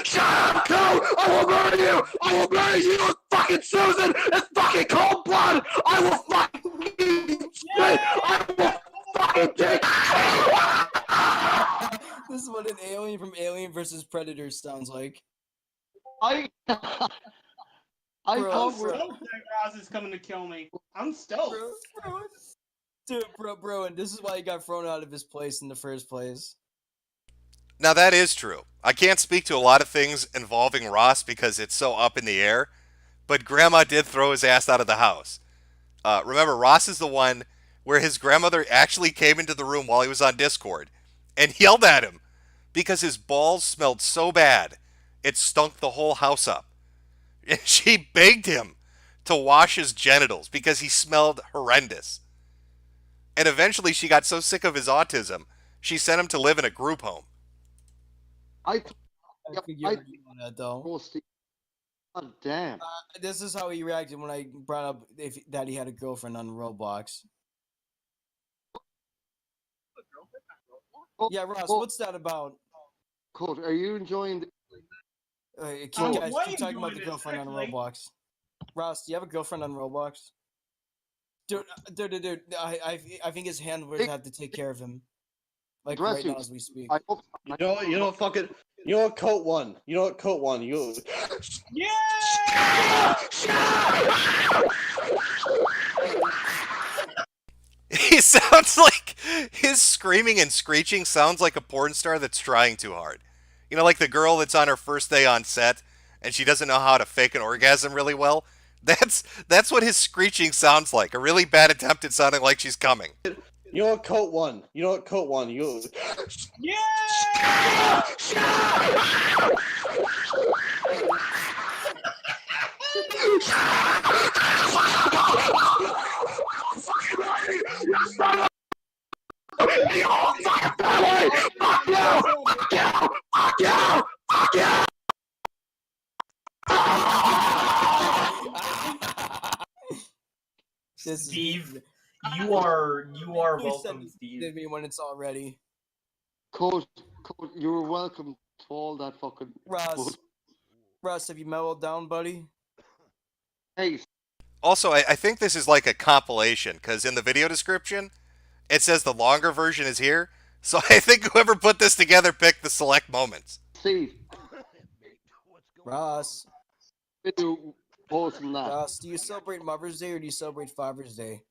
Shut up, Cow! I will murder you! I will murder you, fucking Susan! It's fucking cold blood! I will fucking spit! I will fucking take. This is what an alien from Alien versus Predator sounds like. I Bro, thought bro. Ross is coming to kill me. I'm stoked. Dude, bro, and this is why he got thrown out of his place in the first place. Now, that is true. I can't speak to a lot of things involving Ross because it's so up in the air, but Grandma did throw his ass out of the house. Remember, Ross is the one where his grandmother actually came into the room while he was on Discord and yelled at him because his balls smelled so bad it stunk the whole house up. And she begged him to wash his genitals because he smelled horrendous. And eventually she got so sick of his autism, she sent him to live in a group home. I think you already know that, though. God damn. This is how he reacted when I brought up that he had a girlfriend on Roblox. Yeah, Ross, what's that about? Coach, are you enjoying the... Keep talking about the girlfriend on Roblox. Ross, do you have a girlfriend on Roblox? Dude, I think his handlers have to take care of him. Like right now as we speak. You know what fucking... You know what Coat won? You know what Coat won? You... He sounds like his screaming and screeching sounds like a porn star that's trying too hard. You know, like the girl that's on her first day on set and she doesn't know how to fake an orgasm really well. That's what his screeching sounds like. A really bad attempt at sounding like she's coming. You know what Coat won? You know what Coat won? You... Steve, you are welcome, Steve. Send me when it's all ready. Coach, you're welcome to all that fucking... Russ, have you mellowed down, buddy? Hey. Also, I think this is like a compilation, because in the video description, it says the longer version is here. So I think whoever put this together picked the select moments. Steve. Ross. Ross, do you celebrate Mother's Day or do you celebrate Father's Day?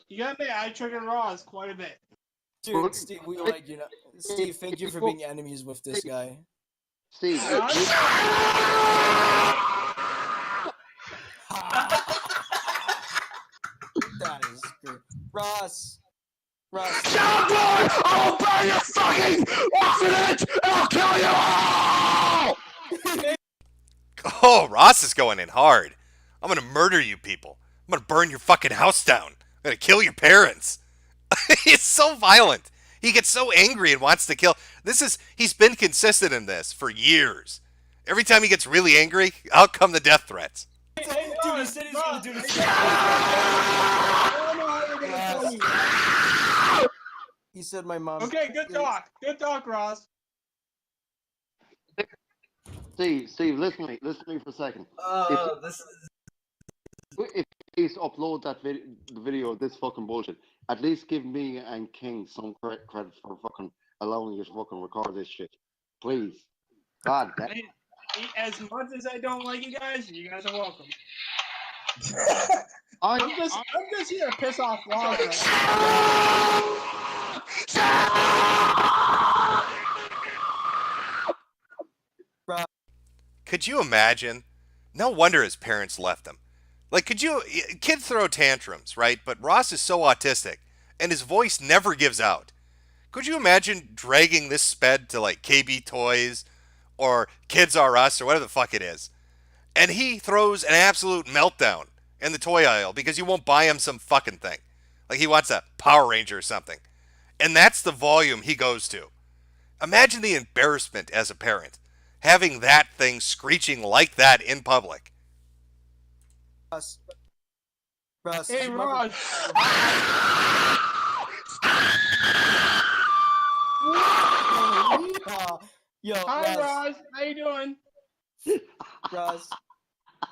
You got me. I triggered Ross quite a bit. Dude, Steve, we like you. Steve, thank you for being enemies with this guy. Steve. That is good. Ross. Soundboard! I'll burn your fucking orphanage and I'll kill you all! Oh, Ross is going in hard. I'm going to murder you people. I'm going to burn your fucking house down. I'm going to kill your parents. He's so violent. He gets so angry and wants to kill. He's been consistent in this for years. Every time he gets really angry, out come the death threats. Dude, he said he's gonna do this. He said my mom. Okay, good talk, Ross. Steve, listen to me for a second. If please upload that video of this fucking bullshit. At least give me and King some credit for fucking allowing you to fucking record this shit. Please. God damn. As much as I don't like you guys are welcome. I'm just here to piss off Ross right now. Could you imagine? No wonder his parents left him. Like, kids throw tantrums, right? But Ross is so autistic, and his voice never gives out. Could you imagine dragging this sped to, like, KB Toys or Kids R Us or whatever the fuck it is, and he throws an absolute meltdown in the toy aisle because you won't buy him some fucking thing. Like, he wants a Power Ranger or something. And that's the volume he goes to. Imagine the embarrassment as a parent, having that thing screeching like that in public. Russ, Hey, Ross. Yo, Hi, Ross. How you doing?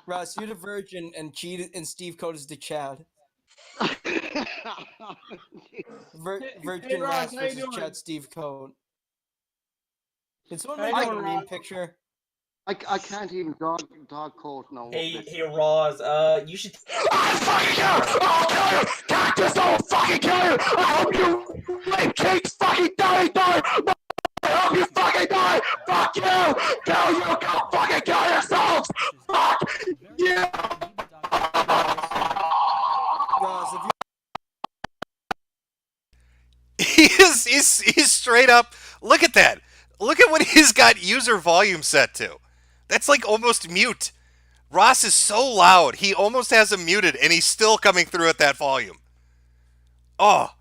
Russ, you're the virgin, and Steve Code is the Chad. Virgin Ross, Ross how you versus doing? Chad Steve Code. Can someone How make you like a doing, meme Ross? picture? I can't even dog quote now. Hey, Roz, you should. I'll fucking kill you! I'll kill you! Cactus, I will fucking kill you! I hope you rape Kate's fucking daddy die! I hope you fucking die! Fuck you! Kill you! Go fucking kill yourselves! Fuck you! Ross, if you He's straight up. Look at that. Look at what he's got user volume set to. That's like almost mute. Ross is so loud. He almost has him muted, and he's still coming through at that volume. Oh,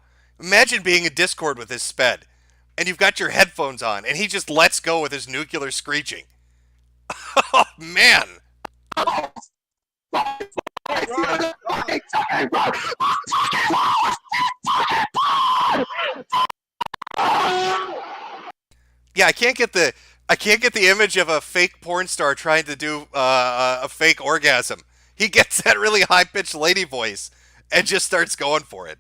imagine being in Discord with his sped, and you've got your headphones on, and he just lets go with his nuclear screeching. Oh, man. Yeah, I can't get the image of a fake porn star trying to do a fake orgasm. He gets that really high pitched lady voice and just starts going for it.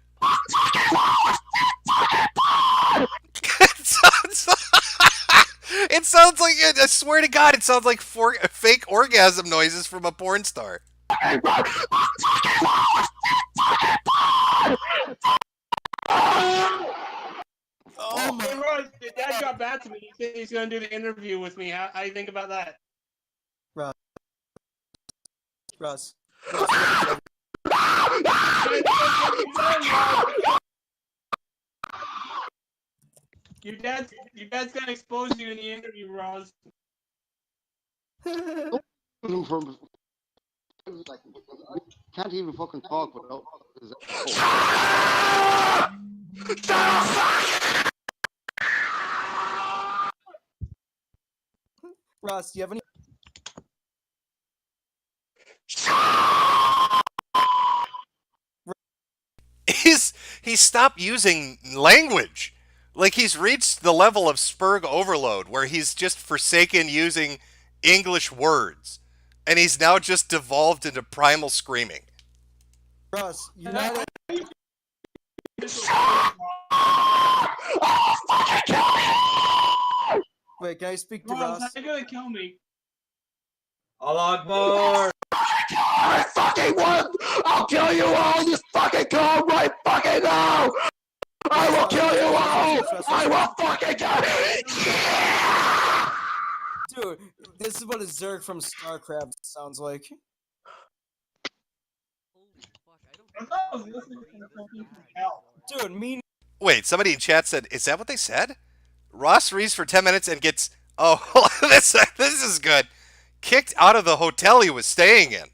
It sounds like, I swear to God, it sounds like fake orgasm noises from a porn star. Oh my! Hey, Ross, your dad got back to me. He said he's going to do the interview with me. How you think about that? Russ. Your dad's going to expose you in the interview, Ross. Can't even fucking talk without. Ross, do you have any? He's stopped using language. Like, he's reached the level of Spurg overload where he's just forsaken using English words. And he's now just devolved into primal screaming. Russ, you're not. Wait, can I speak to Ross? How you gonna kill me? Allah Akbar! I fucking won! I'll kill you all! Just fucking go right fucking now! I will kill you all! I will fucking kill you! Dude, this is what a Zerg from StarCraft sounds like. Dude, mean. Wait, somebody in chat said, is that what they said? Ross reads for 10 minutes and gets, oh, this is good, kicked out of the hotel he was staying in.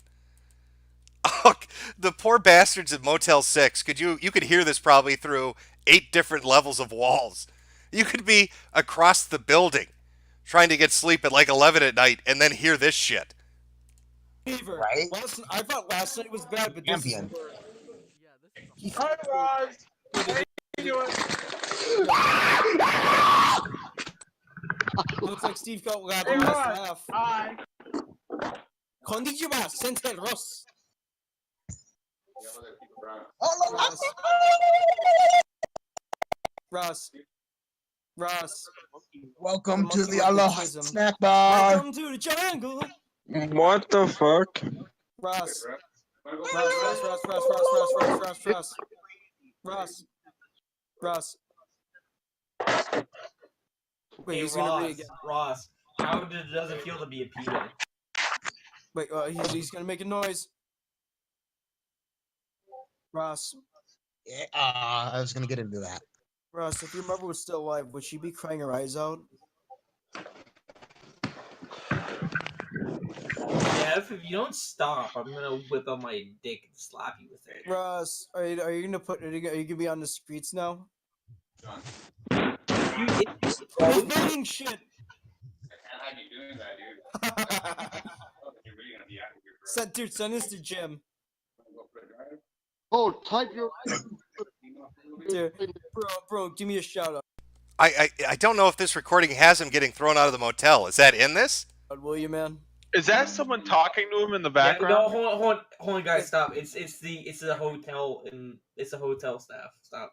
Oh, the poor bastards at Motel 6. You could hear this probably through 8 different levels of walls. You could be across the building trying to get sleep at like 11 at night and then hear this shit. Right? I thought last night was bad, but this is worse. Hi, Ross. How you doing? Looks like Steve got the Hey, last Ross. laugh. Hi. Konnichiwa, Sensei Ross. Ross. Welcome to the Allah snack bar. Welcome to the jungle. What the fuck? Ross. Wait, Hey, he's gonna read Ross, again. Ross, does it feel to be a pedo? Wait, he's gonna make a noise. Ross. Yeah, I was gonna get into that. Ross, if your mother was still alive, would she be crying her eyes out? Yeah, if you don't stop, I'm gonna whip out my dick and slap you with it. Ross, are you gonna be on the streets now? He's burning shit. Dude, send this to Jim. Oh, type your. Dude, bro, give me a shout out. I don't know if this recording has him getting thrown out of the motel. Is that in this? Will you, man? Is that someone talking to him in the Yeah, background? no, hold on, guys, stop. It's the hotel and it's the hotel staff. Stop.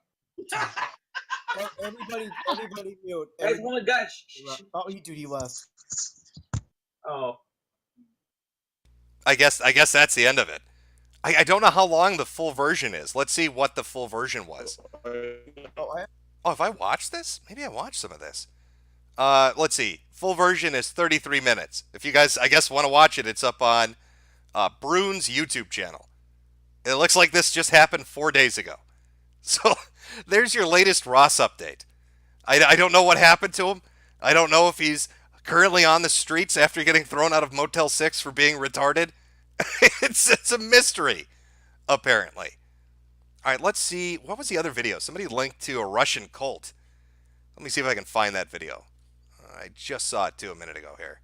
Everybody mute. Guys, hold on, guys. Oh, he left. Oh. I guess that's the end of it. I don't know how long the full version is. Let's see what the full version was. Oh, have I watched this? Maybe I watched some of this. Let's see. Full version is 33 minutes. If you guys, I guess, want to watch it, it's up on Brune's YouTube channel. It looks like this just happened 4 days ago. So there's your latest Ross update. I don't know what happened to him. I don't know if he's currently on the streets after getting thrown out of Motel 6 for being retarded. It's a mystery, apparently. All right, let's see. What was the other video? Somebody linked to a Russian cult. Let me see if I can find that video. I just saw it too a minute ago here.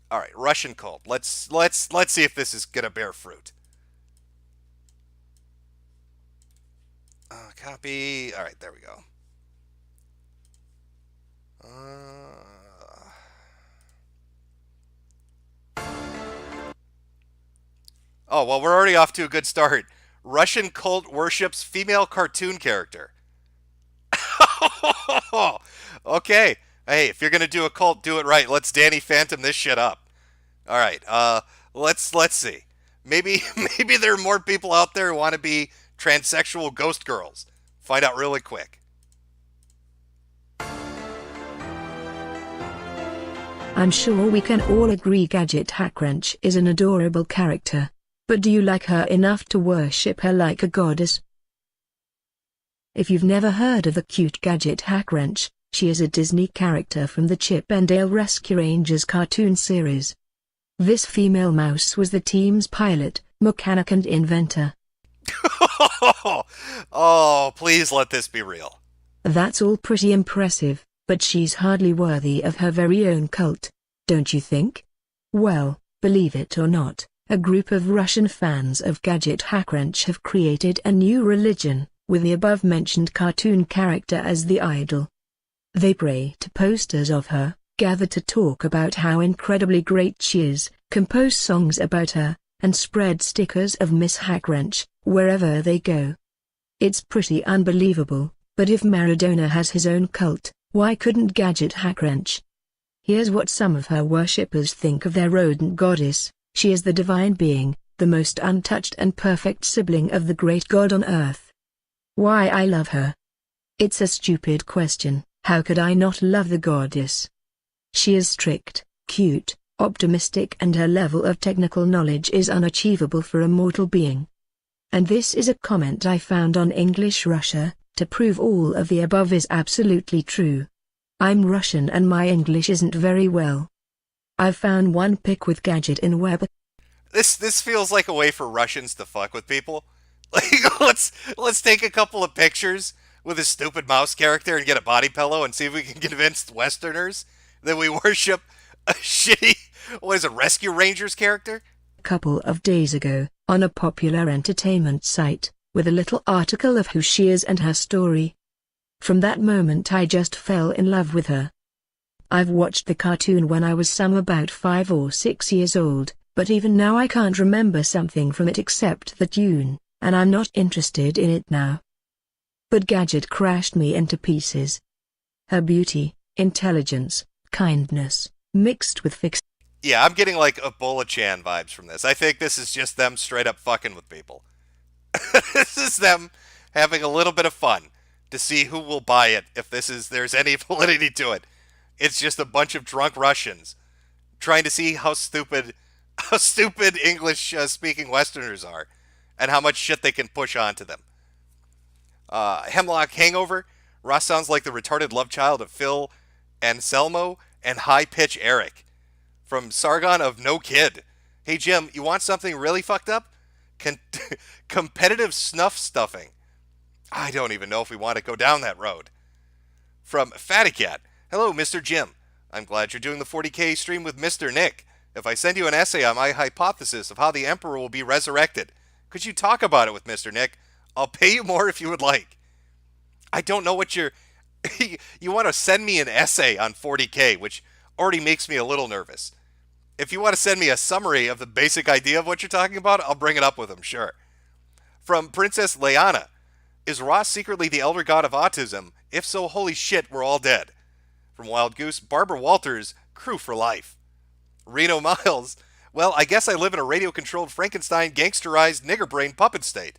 All right, Russian cult. Let's see if this is gonna bear fruit. Copy. All right, there we go. Oh, well, we're already off to a good start. Russian cult worships female cartoon character. Okay. Hey, if you're going to do a cult, do it right. Let's Danny Phantom this shit up. All right. Let's see. Maybe there are more people out there who want to be transsexual ghost girls. Find out really quick. I'm sure we can all agree Gadget Hackwrench is an adorable character. But do you like her enough to worship her like a goddess? If you've never heard of the cute Gadget Hackwrench, she is a Disney character from the Chip and Dale Rescue Rangers cartoon series. This female mouse was the team's pilot, mechanic and inventor. Oh, please let this be real. That's all pretty impressive, but she's hardly worthy of her very own cult, don't you think? Well, believe it or not, a group of Russian fans of Gadget Hackwrench have created a new religion, with the above-mentioned cartoon character as the idol. They pray to posters of her, gather to talk about how incredibly great she is, compose songs about her, and spread stickers of Miss Hackwrench, wherever they go. It's pretty unbelievable, but if Maradona has his own cult, why couldn't Gadget Hackwrench? Here's what some of her worshippers think of their rodent goddess. She is the divine being, the most untouched and perfect sibling of the great God on earth. Why I love her? It's a stupid question. How could I not love the goddess? She is strict, cute, optimistic, and her level of technical knowledge is unachievable for a mortal being. And this is a comment I found on English Russia, to prove all of the above is absolutely true. I'm Russian and my English isn't very well. I've found one pic with Gadget in web. This feels like a way for Russians to fuck with people. Like, let's take a couple of pictures with a stupid mouse character and get a body pillow and see if we can convince Westerners that we worship a shitty, what is it, Rescue Rangers character? A couple of days ago, on a popular entertainment site, with a little article of who she is and her story. From that moment I just fell in love with her. I've watched the cartoon when I was some about 5 or 6 years old, but even now I can't remember something from it except the tune, and I'm not interested in it now. But Gadget crashed me into pieces. Her beauty, intelligence, kindness, mixed with fix. Yeah, I'm getting like Ebola-chan vibes from this. I think this is just them straight up fucking with people. This is them having a little bit of fun to see who will buy it if there's any validity to it. It's just a bunch of drunk Russians trying to see how stupid English speaking Westerners are and how much shit they can push onto them. Hemlock Hangover. Ross sounds like the retarded love child of Phil Anselmo and High Pitch Eric. From Sargon of No Kid. Hey Jim, you want something really fucked up? Competitive snuff stuffing. I don't even know if we want to go down that road. From Fatty Cat. Hello, Mr. Jim. I'm glad you're doing the 40K stream with Mr. Nick. If I send you an essay on my hypothesis of how the Emperor will be resurrected, could you talk about it with Mr. Nick? I'll pay you more if you would like. I don't know what you're... You want to send me an essay on 40K, which already makes me a little nervous. If you want to send me a summary of the basic idea of what you're talking about, I'll bring it up with him, sure. From Princess Leanna. Is Ross secretly the elder god of autism? If so, holy shit, we're all dead. From Wild Goose, Barbara Walters, crew for life. Reno Miles, well, I guess I live in a radio-controlled Frankenstein gangsterized nigger brain puppet state.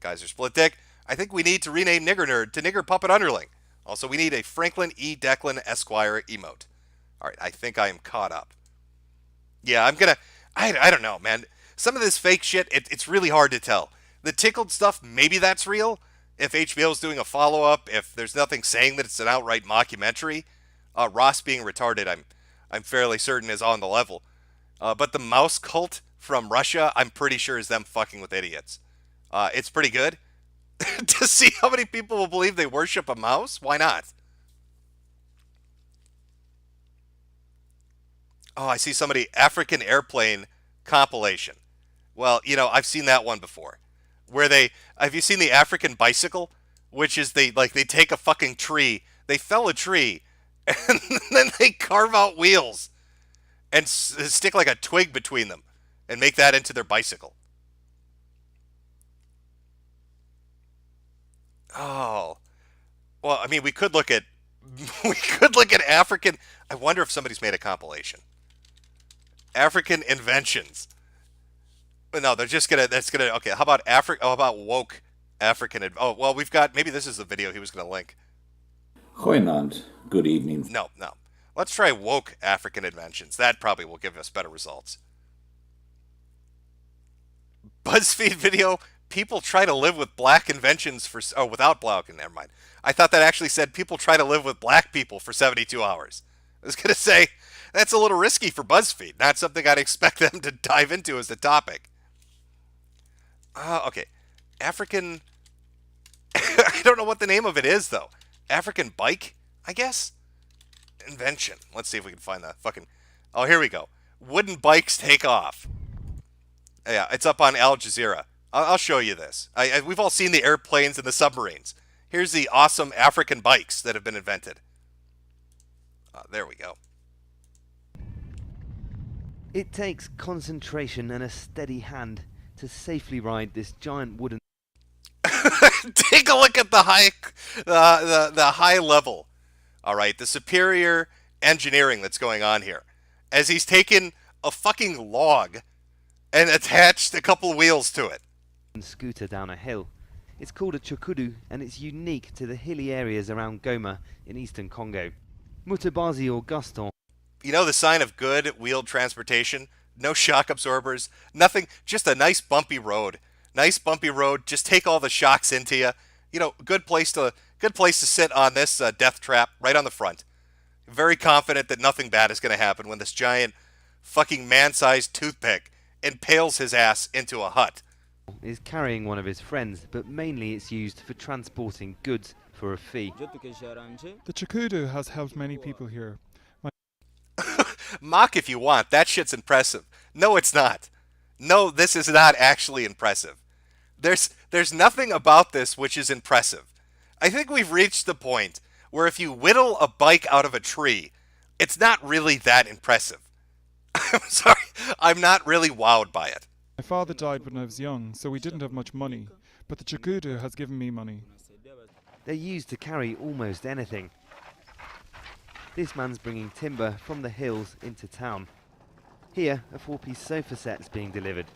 Kaiser Split Dick, I think we need to rename Nigger Nerd to Nigger Puppet Underling. Also, we need a Franklin E. Declan Esquire emote. Alright, I think I am caught up. Yeah, I'm gonna... I don't know, man. Some of this fake shit, it's really hard to tell. The Tickled stuff, maybe that's real. If HBO's doing a follow-up, if there's nothing saying that it's an outright mockumentary. Ross being retarded, I'm fairly certain is on the level. But the mouse cult from Russia, I'm pretty sure is them fucking with idiots. It's pretty good. To see how many people will believe they worship a mouse? Why not? Oh, I see somebody, African airplane compilation. Well, you know, I've seen that one before. Where have you seen the African bicycle? Which is they take a fucking tree, they fell a tree, and then they carve out wheels and stick like a twig between them and make that into their bicycle. Oh, well, I mean, we could look at African. I wonder if somebody's made a compilation. African inventions. But no, they're just gonna. That's gonna. Okay, how about How about woke African? Oh, well, we've got. Maybe this is the video he was gonna link. Goedenavond. Good evening. No. Let's try woke African inventions. That probably will give us better results. BuzzFeed video. People try to live with black inventions for... Oh, without black. Never mind. I thought that actually said people try to live with black people for 72 hours. I was going to say, that's a little risky for BuzzFeed. Not something I'd expect them to dive into as a topic. Okay. African... I don't know what the name of it is, though. African bike, I guess? Invention. Let's see if we can find the fucking... Oh, here we go. Wooden bikes take off. Yeah, it's up on Al Jazeera. I'll show you this. We've all seen the airplanes and the submarines. Here's the awesome African bikes that have been invented. There we go. It takes concentration and a steady hand to safely ride this giant wooden... Take a look at the high level. All right, the superior engineering that's going on here. As he's taken a fucking log and attached a couple wheels to it. Scooter down a hill. It's called a chukudu and it's unique to the hilly areas around Goma in eastern Congo. Mutabazi or Gaston. You know the sign of good wheeled transportation? No shock absorbers, nothing, just a nice bumpy road. Nice bumpy road, just take all the shocks into you. You know, good place to sit on this death trap right on the front. Very confident that nothing bad is going to happen when this giant fucking man-sized toothpick impales his ass into a hut. Is carrying one of his friends, but mainly it's used for transporting goods for a fee. The Chukudu has helped many people here. Mock if you want, that shit's impressive. No, it's not. No, this is not actually impressive. There's nothing about this which is impressive. I think we've reached the point where if you whittle a bike out of a tree, it's not really that impressive. I'm sorry, I'm not really wowed by it. My father died when I was young, so we didn't have much money, but the Chukudu has given me money. They're used to carry almost anything. This man's bringing timber from the hills into town. Here, a 4-piece sofa set's being delivered.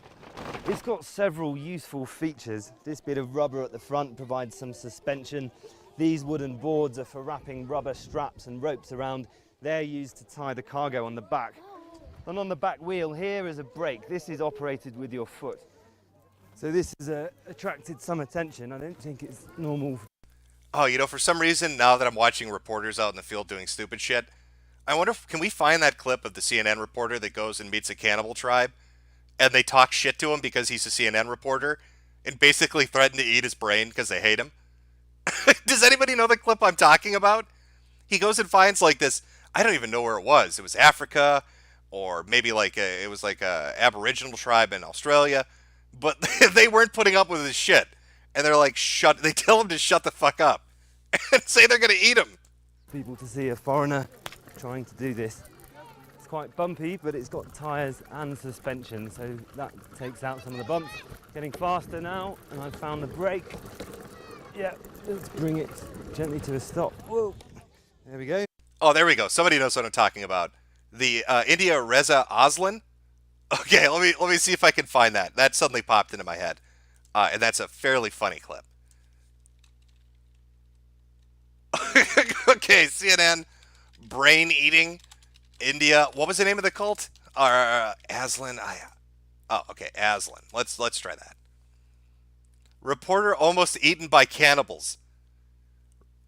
It's got several useful features. This bit of rubber at the front provides some suspension. These wooden boards are for wrapping rubber straps and ropes around. They're used to tie the cargo on the back. And on the back wheel here is a brake. This is operated with your foot. So this has attracted some attention. I don't think it's normal. Oh, you know, for some reason, now that I'm watching reporters out in the field doing stupid shit, I wonder can we find that clip of the CNN reporter that goes and meets a cannibal tribe, and they talk shit to him because he's a CNN reporter, and basically threaten to eat his brain because they hate him? Does anybody know the clip I'm talking about? He goes and finds like this, I don't even know where it was. It was Africa, or maybe like it was like a Aboriginal tribe in Australia, but they weren't putting up with his shit. And they're like, they tell him to shut the fuck up and say they're going to eat him. People to see a foreigner trying to do this. It's quite bumpy, but it's got tyres and suspension, so that takes out some of the bumps. Getting faster now, and I've found the brake. Yeah, let's bring it gently to a stop. Whoa, there we go. Oh, there we go. Somebody knows what I'm talking about. The India Reza Aslan. Okay, let me see if I can find that. That suddenly popped into my head, and that's a fairly funny clip. Okay, CNN, brain eating, India. What was the name of the cult? Aslan. Oh, okay, Aslan. Let's try that. Reporter almost eaten by cannibals.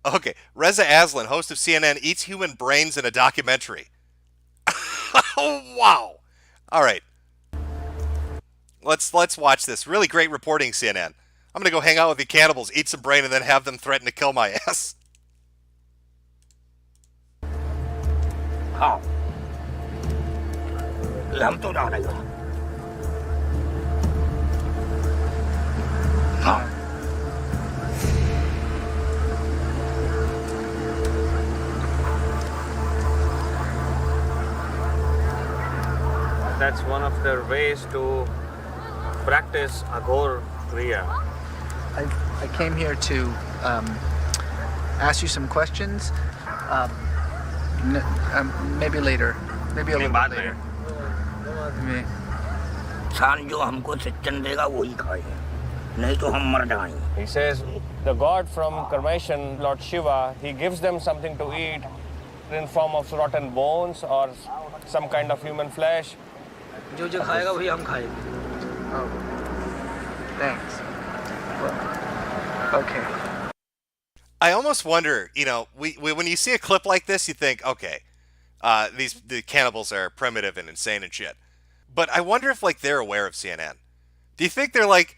Okay, Reza Aslan, host of CNN, eats human brains in a documentary. Oh, wow. All right. Let's watch this. Really great reporting, CNN. I'm going to go hang out with the cannibals, eat some brain, and then have them threaten to kill my ass. How? Làm tôi đau này rồi. That's one of their ways to practice agorria. I came here to ask you some questions. Maybe later. Maybe a little bit later. Maybe. He says the god from Karmation, Lord Shiva, he gives them something to eat in form of rotten bones or some kind of human flesh. Oh, thanks. Well, okay. I almost wonder, you know, when you see a clip like this, you think, okay, the cannibals are primitive and insane and shit. But I wonder if, like, they're aware of CNN. Do you think they're like,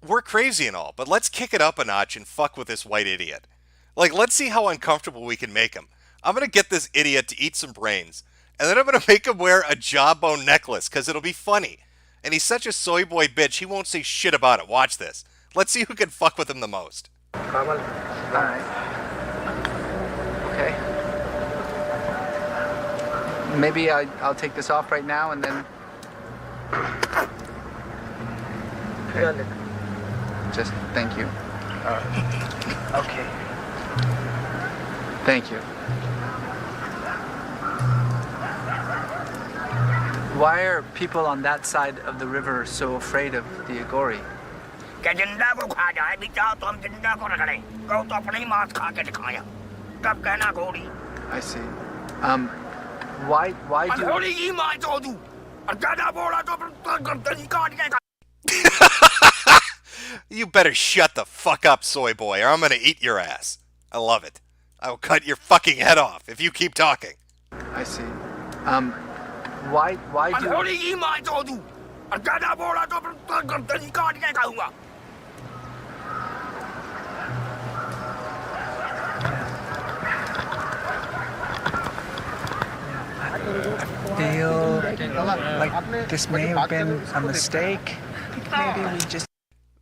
we're crazy and all, but let's kick it up a notch and fuck with this white idiot? Like, let's see how uncomfortable we can make him. I'm going to get this idiot to eat some brains, and then I'm going to make him wear a jawbone necklace, because it'll be funny. And he's such a soy boy bitch, he won't say shit about it. Watch this. Let's see who can fuck with him the most. Alright. Okay. Maybe I'll take this off right now and then... Okay. Just thank you. Okay. Thank you. Why are people on that side of the river so afraid of the Agori? I see. Why do... You better shut the fuck up, soy boy, or I'm gonna eat your ass. I love it. I will cut your fucking head off if you keep talking. I see. Why do... I feel like this may have been a mistake. Maybe we just...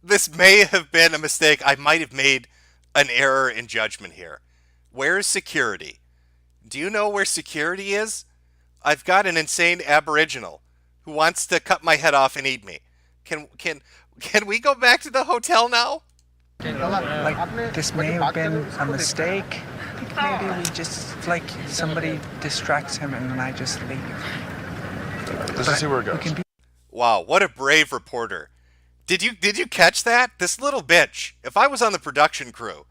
This may have been a mistake. I might have made an error in judgment here. Where is security? Do you know where security is? I've got an insane Aboriginal who wants to cut my head off and eat me. Can we go back to the hotel now? Like this may have been a mistake. Maybe we just, like, somebody distracts him and then I just leave. Let's see where it goes. Wow, what a brave reporter. Did you catch that? This little bitch. If I was on the production crew,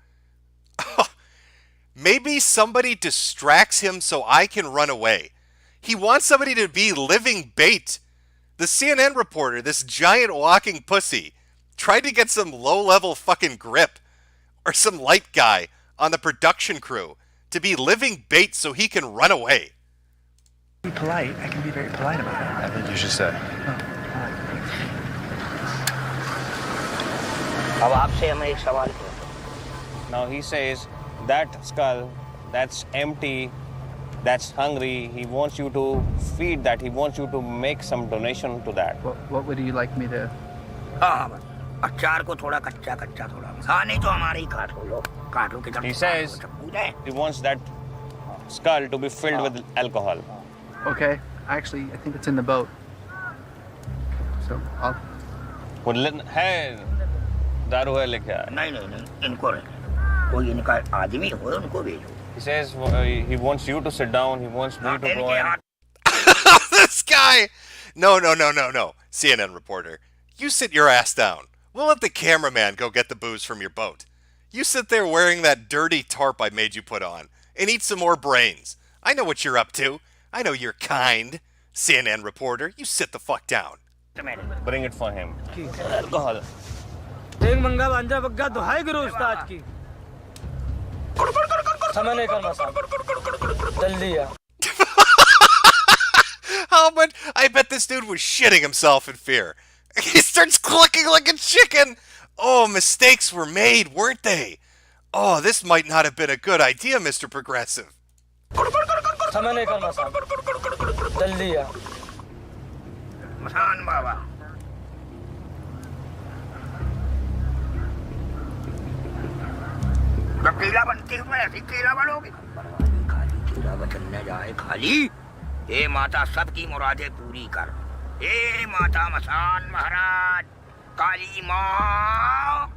maybe somebody distracts him so I can run away. He wants somebody to be living bait. The CNN reporter, this giant walking pussy, tried to get some low-level fucking grip or some light guy on the production crew to be living bait so he can run away. Be polite. I can be very polite about it. I think you should say. अब आपसे हमें एक सवाल है Now he says that skull, that's empty, that's hungry. He wants you to feed that. He wants you to make some donation to that. What would you like me to? He says he wants that skull to be filled with alcohol. Okay, actually, I think it's in the boat. So I'll. है दारू है लेके आया. नहीं इनको कोई इनका आदमी हो उनको भेजो. He says he wants you to sit down. He wants me to go in. This guy! No. CNN reporter. You sit your ass down. We'll let the cameraman go get the booze from your boat. You sit there wearing that dirty tarp I made you put on and eat some more brains. I know what you're up to. I know you're kind. CNN reporter, you sit the fuck down. Bring it for him. Alcohol. एक मंगा बांजा बग्गा दुहाई करो उस्ताद की समय नहीं करना साहब जल्दी आ. How much? I bet this dude was shitting himself in fear. He starts clucking like a chicken. Oh, mistakes were made, weren't they? Oh, this might not have been a good idea, Mr. Progressive. समय नहीं करना साहब जल्दी आ. मसान बाबा. जब केला बनती है मैं ऐसी केला बनोगे. खाली केला बचन न जाए खाली. हे माता सबकी मुरादें पूरी कर. हे माता मसान महाराज काली माँ.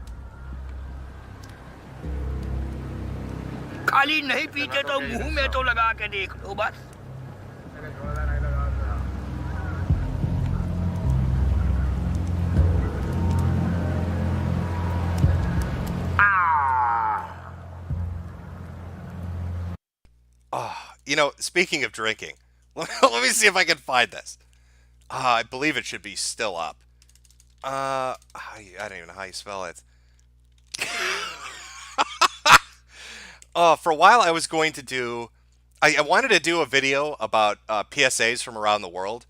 काली नहीं पीते तो मुंह में तो लगा के देख लो बस. You know, speaking of drinking, let me see if I can find this. I believe it should be still up. I don't even know how you spell it. For a while I was going to do... I wanted to do a video about PSAs from around the world.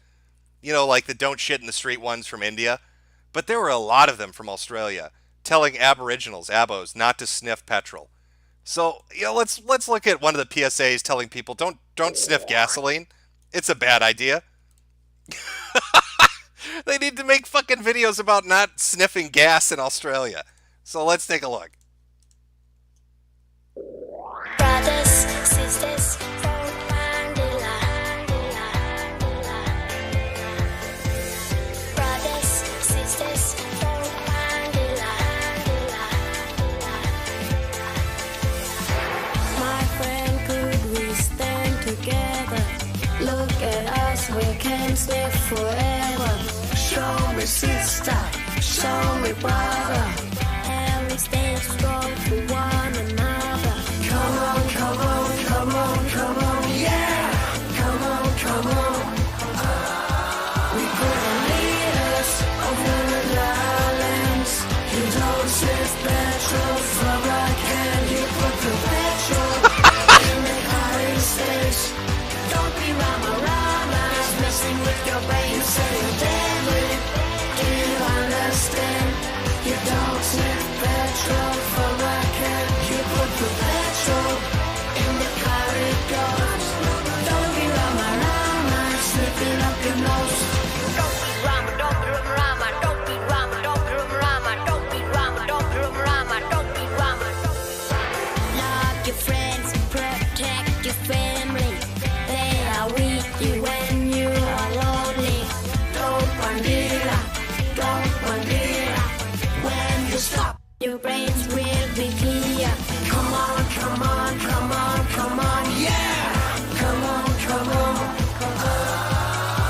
You know, like the don't shit in the street ones from India. But there were a lot of them from Australia, telling Aboriginals, Abos, not to sniff petrol. So, you know, let's look at one of the PSAs telling people don't sniff gasoline. It's a bad idea. They need to make fucking videos about not sniffing gas in Australia. So let's take a look. Brothers, sisters, brothers, sisters, my friend, could we stand together? Look at us, we can sniff forever. Show me sister, show me brother, and we stand strong for one another. Come on, come on, come on, come on, yeah! Come on, come on. We put the leaders over the islands. You don't sniff petrol from a can. You put the petrol in the hiding space. Don't be rama-rama, it's messing with your brain. You say you're deadly, do you understand? You don't sniff petrol from a can. You put the petrol in the corridors. Don't be rama-rama, sniffing up your nose. Don't be rama, don't be rama, don't be rama, don't be rama, don't be rama, don't be rama, don't be rama. Love your friends, protect your family. They are with you when you are lonely. Don't bandera, don't bandera. When you stop, your brains will be clear. Come on, come on, come on, come on, yeah! Come on, come on.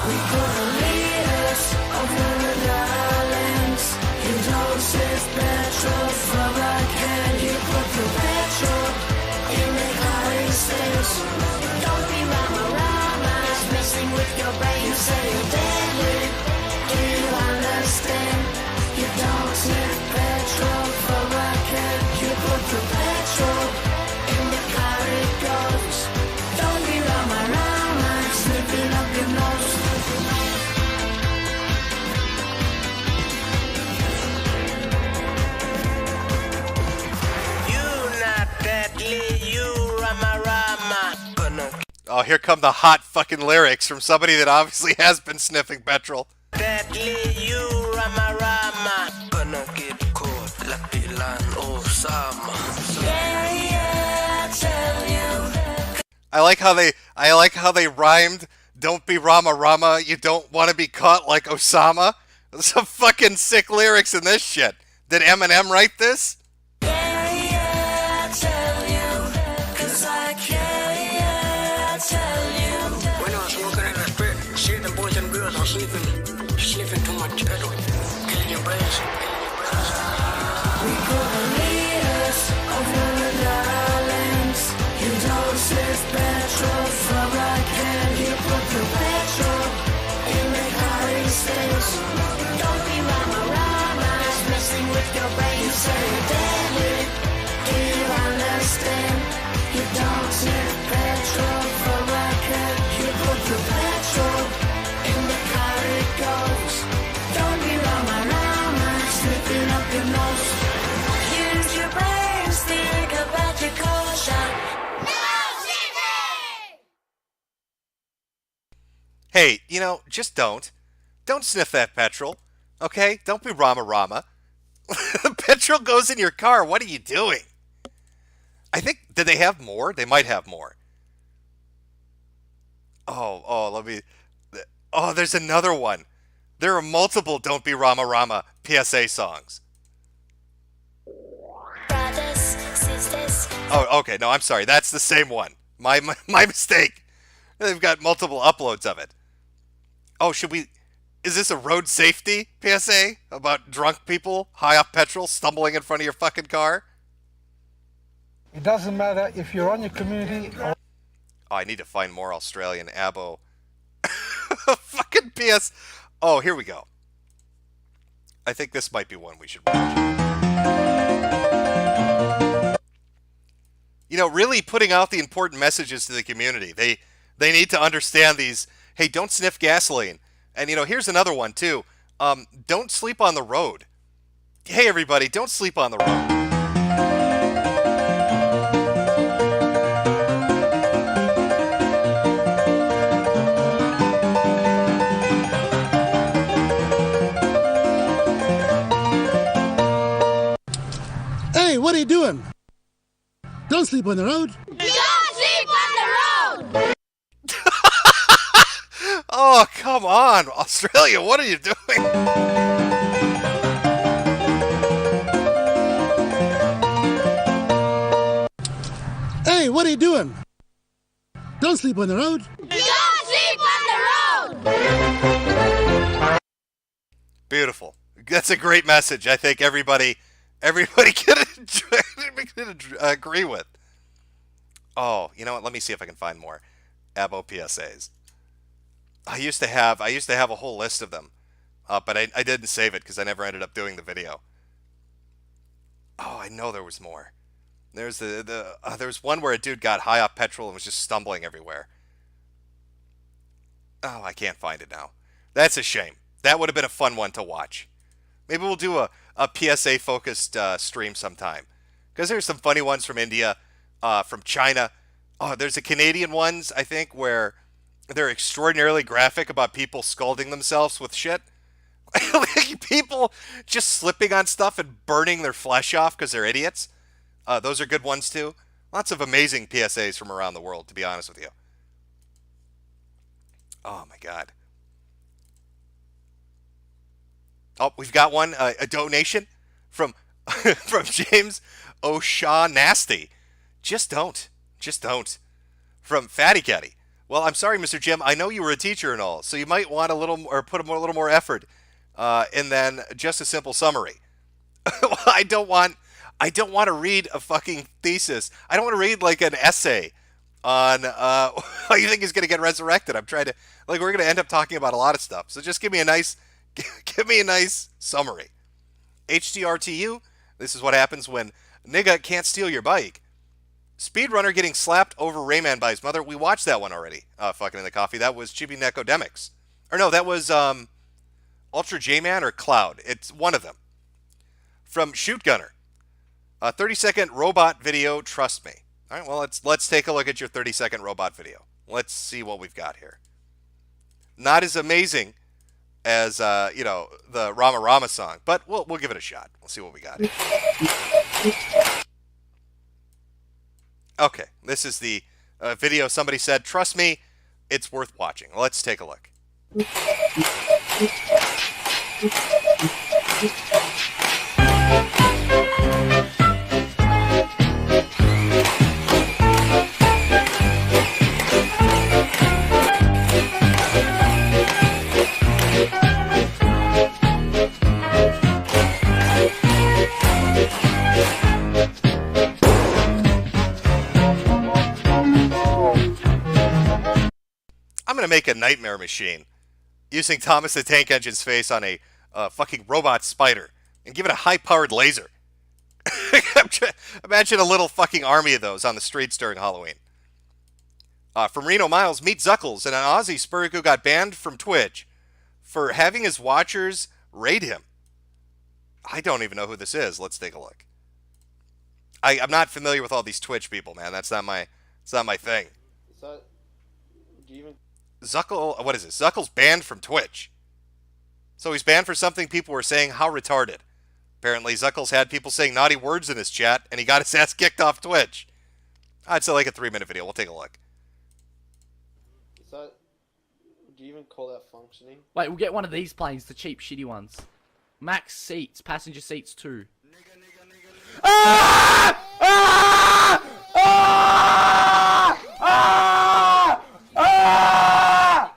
We put the leaders over the islands. You don't sniff petrol from a can. You put the petrol in the hiding space. Don't be rama-rama, it's messing with your brain. You say you're deadly, do you understand? You don't sniff petrol from a can. You put the petrol in the corridors. Don't be rama-rama, sniffing up your nose. Oh, here come the hot fucking lyrics from somebody that obviously has been sniffing petrol. Deadly, you Rama Rama. Gonna get caught like Dylan Osama. Yeah, yeah, I tell you. I like how they rhymed. Don't be Rama Rama. You don't want to be caught like Osama. There's some fucking sick lyrics in this shit. Did Eminem write this? Yeah, yeah, I tell you. 'Cause I care, yeah, I tell you. When I was smoking in the spit, see the boys and girls are sniffing too much petrol. Killing your brains. We could lead us over the islands. You don't sniff petrol from a can. You put the petrol in the car stays. Don't be Rama Rama, it's messing with your brain. You say deadly, do you understand? You don't sniff petrol from a can. You put the petrol in the car it goes. Don't be Rama Rama, sniffing up your nose. Use your brains, think about your culture. Hey, you know, just don't. Don't sniff that petrol. Okay? Don't be Rama Rama. The petrol goes in your car. What are you doing? I think, did they have more? They might have more. There's another one. There are multiple Don't Be Rama Rama PSA songs. Brothers, sisters. Oh, okay. No, I'm sorry. That's the same one. My mistake. They've got multiple uploads of it. Oh, is this a road safety PSA about drunk people high off petrol stumbling in front of your fucking car? It doesn't matter if you're on your community or... Oh, I need to find more Australian abo. Fucking PS. Oh, here we go. I think this might be one we should watch. You know, really putting out the important messages to the community. They need to understand these. Hey, don't sniff gasoline. And, you know, here's another one, too. Don't sleep on the road. Hey, everybody, don't sleep on the road. Hey, what are you doing? Don't sleep on the road. Don't sleep on the road! Oh, come on, Australia, what are you doing? Hey, what are you doing? Don't sleep on the road. Don't sleep on the road! Beautiful. That's a great message. I think everybody can agree with. Oh, you know what? Let me see if I can find more Abo PSAs. I used to have a whole list of them, but I didn't save it because I never ended up doing the video. Oh, I know there was more. There's there's one where a dude got high off petrol and was just stumbling everywhere. Oh, I can't find it now. That's a shame. That would have been a fun one to watch. Maybe we'll do a PSA focused stream sometime, because there's some funny ones from India, from China. Oh, there's a Canadian ones, I think, where they're extraordinarily graphic about people scalding themselves with shit. Like people just slipping on stuff and burning their flesh off because they're idiots. Those are good ones too. Lots of amazing PSAs from around the world, to be honest with you. Oh my God. Oh, we've got one, a donation from from James O'Shaughnessy. Just don't. From Fatty Caddy. Well, I'm sorry, Mr. Jim. I know you were a teacher and all, so you might want a little or put a little more effort, and then just a simple summary. I don't want to read a fucking thesis. I don't want to read like an essay on how you think is going to get resurrected. I'm trying to we're going to end up talking about a lot of stuff. So just give me a nice summary. HTRTU. This is what happens when nigga can't steal your bike. Speedrunner getting slapped over Rayman by his mother. We watched that one already. Fucking in the coffee. That was Chibi Necodemics. Or no, that was Ultra J-Man or Cloud. It's one of them. From Shoot Gunner. A 30-second robot video, trust me. All right, well, let's take a look at your 30-second robot video. Let's see what we've got here. Not as amazing as you know, the Rama Rama song, but we'll give it a shot. We'll see what we got here. Okay, this is the video somebody said, trust me, it's worth watching. Let's take a look. I'm going to make a nightmare machine using Thomas the Tank Engine's face on a fucking robot spider and give it a high-powered laser. Imagine a little fucking army of those on the streets during Halloween. From Reno Miles, meet Zuckles, an Aussie spurg who got banned from Twitch for having his watchers raid him. I don't even know who this is. Let's take a look. I'm not familiar with all these Twitch people, man. It's not my thing. Is that... Do you even... Zuckle, what is this? Zuckle's banned from Twitch. So he's banned for something people were saying how retarded. Apparently Zuckles had people saying naughty words in his chat, and he got his ass kicked off Twitch. I'd say like a 3-minute video. We'll take a look. Is that... Do you even call that functioning? Wait, we'll get one of these planes, the cheap, shitty ones. Max seats, passenger seats too. Ah! Ah! Ah! Ah! Ah!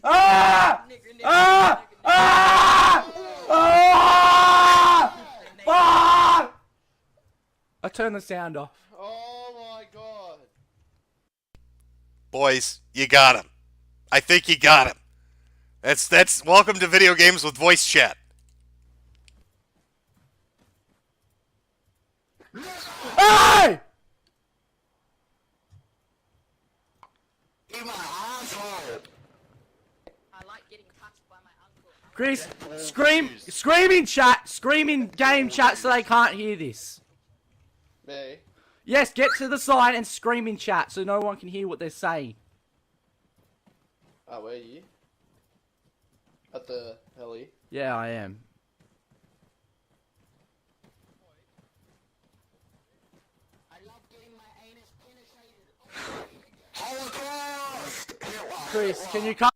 Ah! Ah! Ah! Ah! I turned the sound off. Oh my god. Boys, you got him. I think you got him. That's welcome to video games with voice chat. Hey! Chris, scream in chat, scream in game chat so they can't hear this. Me? Yes, get to the side and scream in chat so no one can hear what they're saying. Oh, where are you? At the heli? Yeah, I am. Chris, can you come?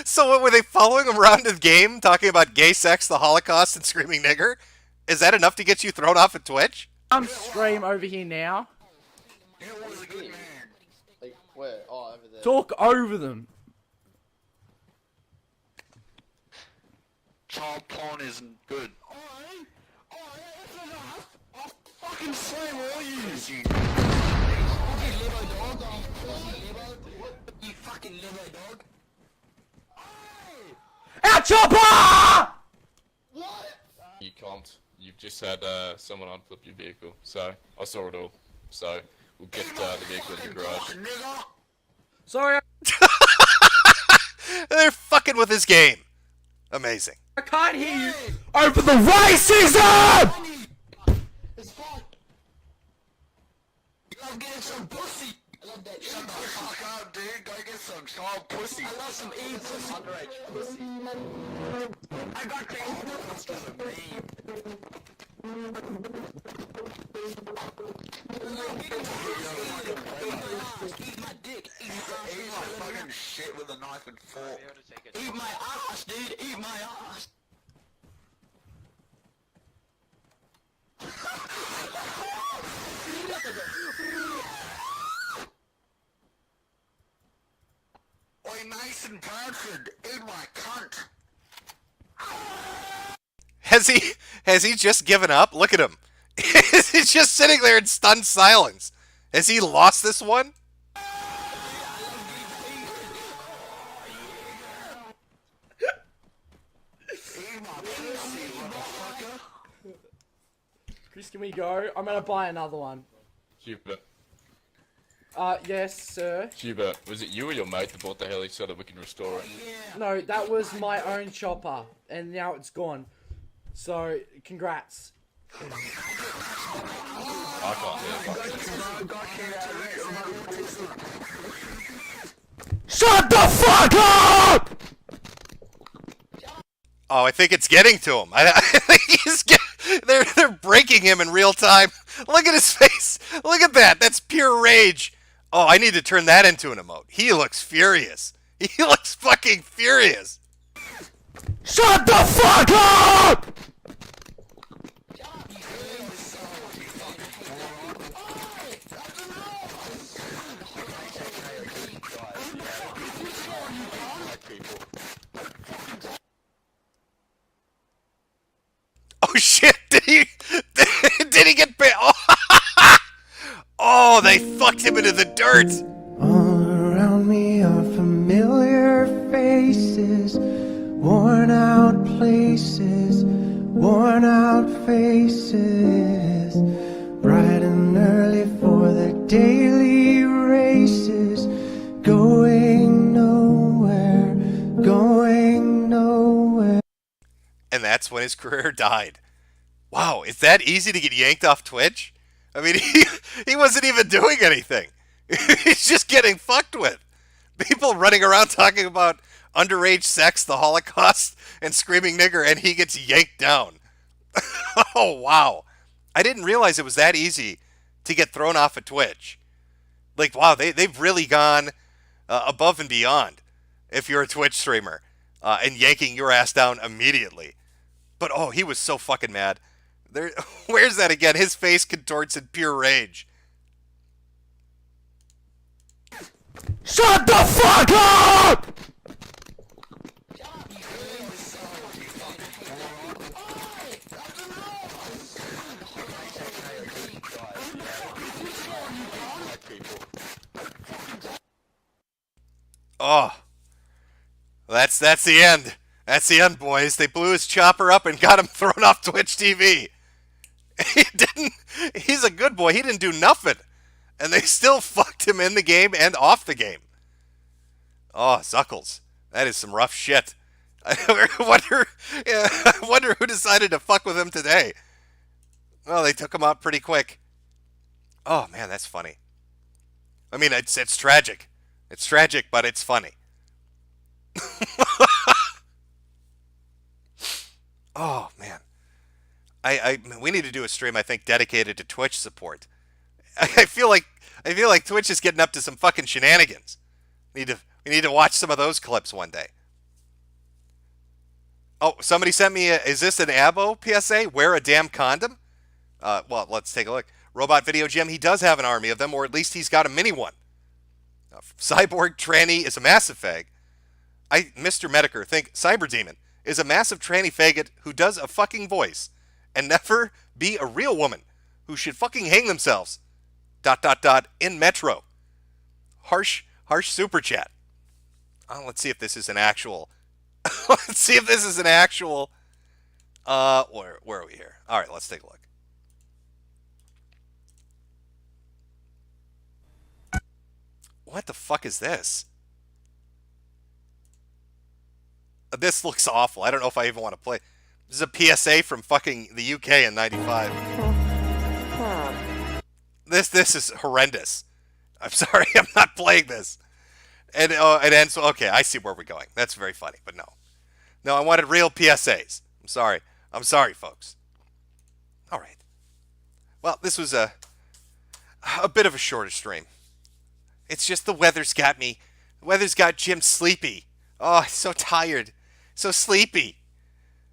So what, were they following him around the game, talking about gay sex, the Holocaust, and screaming nigger? Is that enough to get you thrown off at Twitch? Come scream over here now. Like, where? Oh, over there. Talk over them. Child porn isn't good. I'll fucking slay all you. You fucking liver dog. Out chopper! What? You can't. You've just had someone unflip your vehicle. So, I saw it all. So, we'll get the vehicle in the garage. Sorry. They're fucking with his game. Amazing. I can't hear you. Over the racism! It's fine. I'm getting some pussy. I love that. Shut the fuck up, dude. Go get some child pussy. I love some E pussy. Underage pussy. I got the that's just a meme. Eat my dick. Eat my fucking shit with a knife and fork. Eat my ass, dude. Eat my ass. Oi, Mason Bradford, eat my cunt. Has he just given up? Look at him. He's just sitting there in stunned silence. Has he lost this one? Chris, can we go? I'm gonna buy another one. Hubert. Yes, sir. Hubert, was it you or your mate that bought the heli so that we can restore it? No, that was my own chopper, and now it's gone. So, congrats. I can't hear. Shut the fuck up! Oh, I think it's getting to him. I think they're breaking him in real time. Look at his face. Look at that. That's pure rage. Oh, I need to turn that into an emote. He looks furious. He looks fucking furious. Shut the fuck up! Oh shit! Did he get bit? Oh, oh, they fucked him into the dirt. All around me are familiar faces, worn out places, worn out faces, bright and early for their daily races, going nowhere, going nowhere. And that's when his career died. Wow, is that easy to get yanked off Twitch? I mean, he wasn't even doing anything. He's just getting fucked with. People running around talking about underage sex, the Holocaust, and screaming nigger, and he gets yanked down. Oh, wow. I didn't realize it was that easy to get thrown off of Twitch. Like, wow, they've really gone above and beyond if you're a Twitch streamer and yanking your ass down immediately. But, oh, he was so fucking mad. Where's that again? His face contorts in pure rage. Shut the fuck up! Oh, that's the end. That's the end, boys. They blew his chopper up and got him thrown off Twitch TV. He didn't. He's a good boy. He didn't do nothing, and they still fucked him in the game and off the game. Oh, Zuckles, that is some rough shit. I wonder who decided to fuck with him today. Well, they took him out pretty quick. Oh man, that's funny. I mean, it's tragic. It's tragic, but it's funny. Oh man, we need to do a stream, I think, dedicated to Twitch support. I feel like Twitch is getting up to some fucking shenanigans. We need to watch some of those clips one day. Oh, somebody sent me is this an Abo PSA? Wear a damn condom? Well, let's take a look. Robot Video Gem, he does have an army of them, or at least he's got a mini one. Cyborg Tranny is a massive fag. Mr. Metokur, think Cyber Demon is a massive tranny faggot who does a fucking voice and never be a real woman who should fucking hang themselves. ... in Metro. Harsh super chat. Let's see if this is an actual. Let's see if this is an actual. Where are we here? All right, let's take a look. What the fuck is this? This looks awful. I don't know if I even want to play. This is a PSA from fucking the UK in '95. This is horrendous. I'm sorry, I'm not playing this. And it ends. Okay, I see where we're going. That's very funny, but no, I wanted real PSAs. I'm sorry, folks. All right. Well, this was a bit of a shorter stream. It's just the weather's got me. The weather's got Jim sleepy. Oh, he's so tired. So sleepy.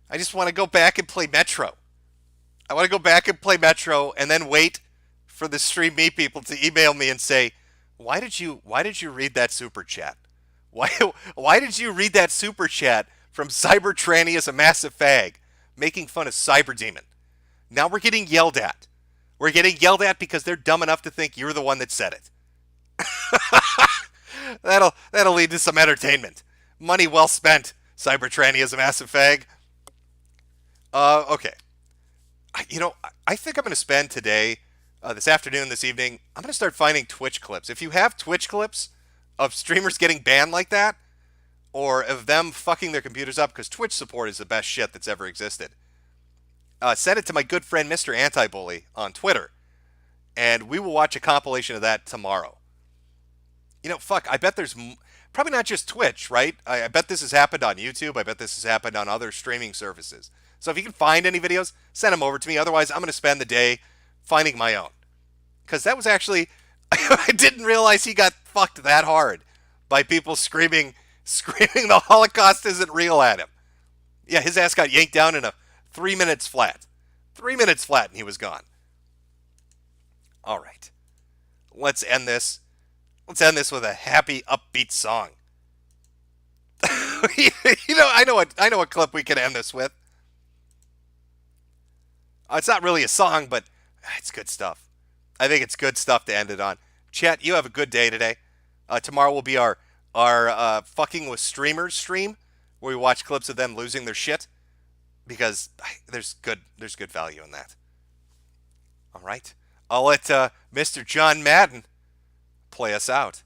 I just want to go back and play Metro. I want to go back and play Metro and then wait for the Stream Me people to email me and say, why did you read that super chat? Why did you read that super chat from Cyber Tranny as a massive fag, making fun of Cyber Demon? Now we're getting yelled at. We're getting yelled at because they're dumb enough to think you're the one that said it. That'll lead to some entertainment. Money well spent. Cyber Tranny is a massive fag. Okay. I think I'm going to spend today, this afternoon, this evening, I'm going to start finding Twitch clips. If you have Twitch clips of streamers getting banned like that, or of them fucking their computers up, because Twitch support is the best shit that's ever existed, send it to my good friend Mr. Anti-Bully on Twitter, and we will watch a compilation of that tomorrow. You know, fuck, I bet there's probably not just Twitch, right? I bet this has happened on YouTube. I bet this has happened on other streaming services. So if you can find any videos, send them over to me. Otherwise, I'm going to spend the day finding my own. Because that was actually, I didn't realize he got fucked that hard by people screaming the Holocaust isn't real at him. Yeah, his ass got yanked down in a 3 minutes flat. 3 minutes flat and he was gone. All right. Let's end this. Let's end this with a happy, upbeat song. I know what clip we can end this with. It's not really a song, but it's good stuff. I think it's good stuff to end it on. Chat, you have a good day today. Tomorrow will be our fucking with streamers stream, where we watch clips of them losing their shit, because there's good value in that. All right, I'll let Mr. John Madden play us out.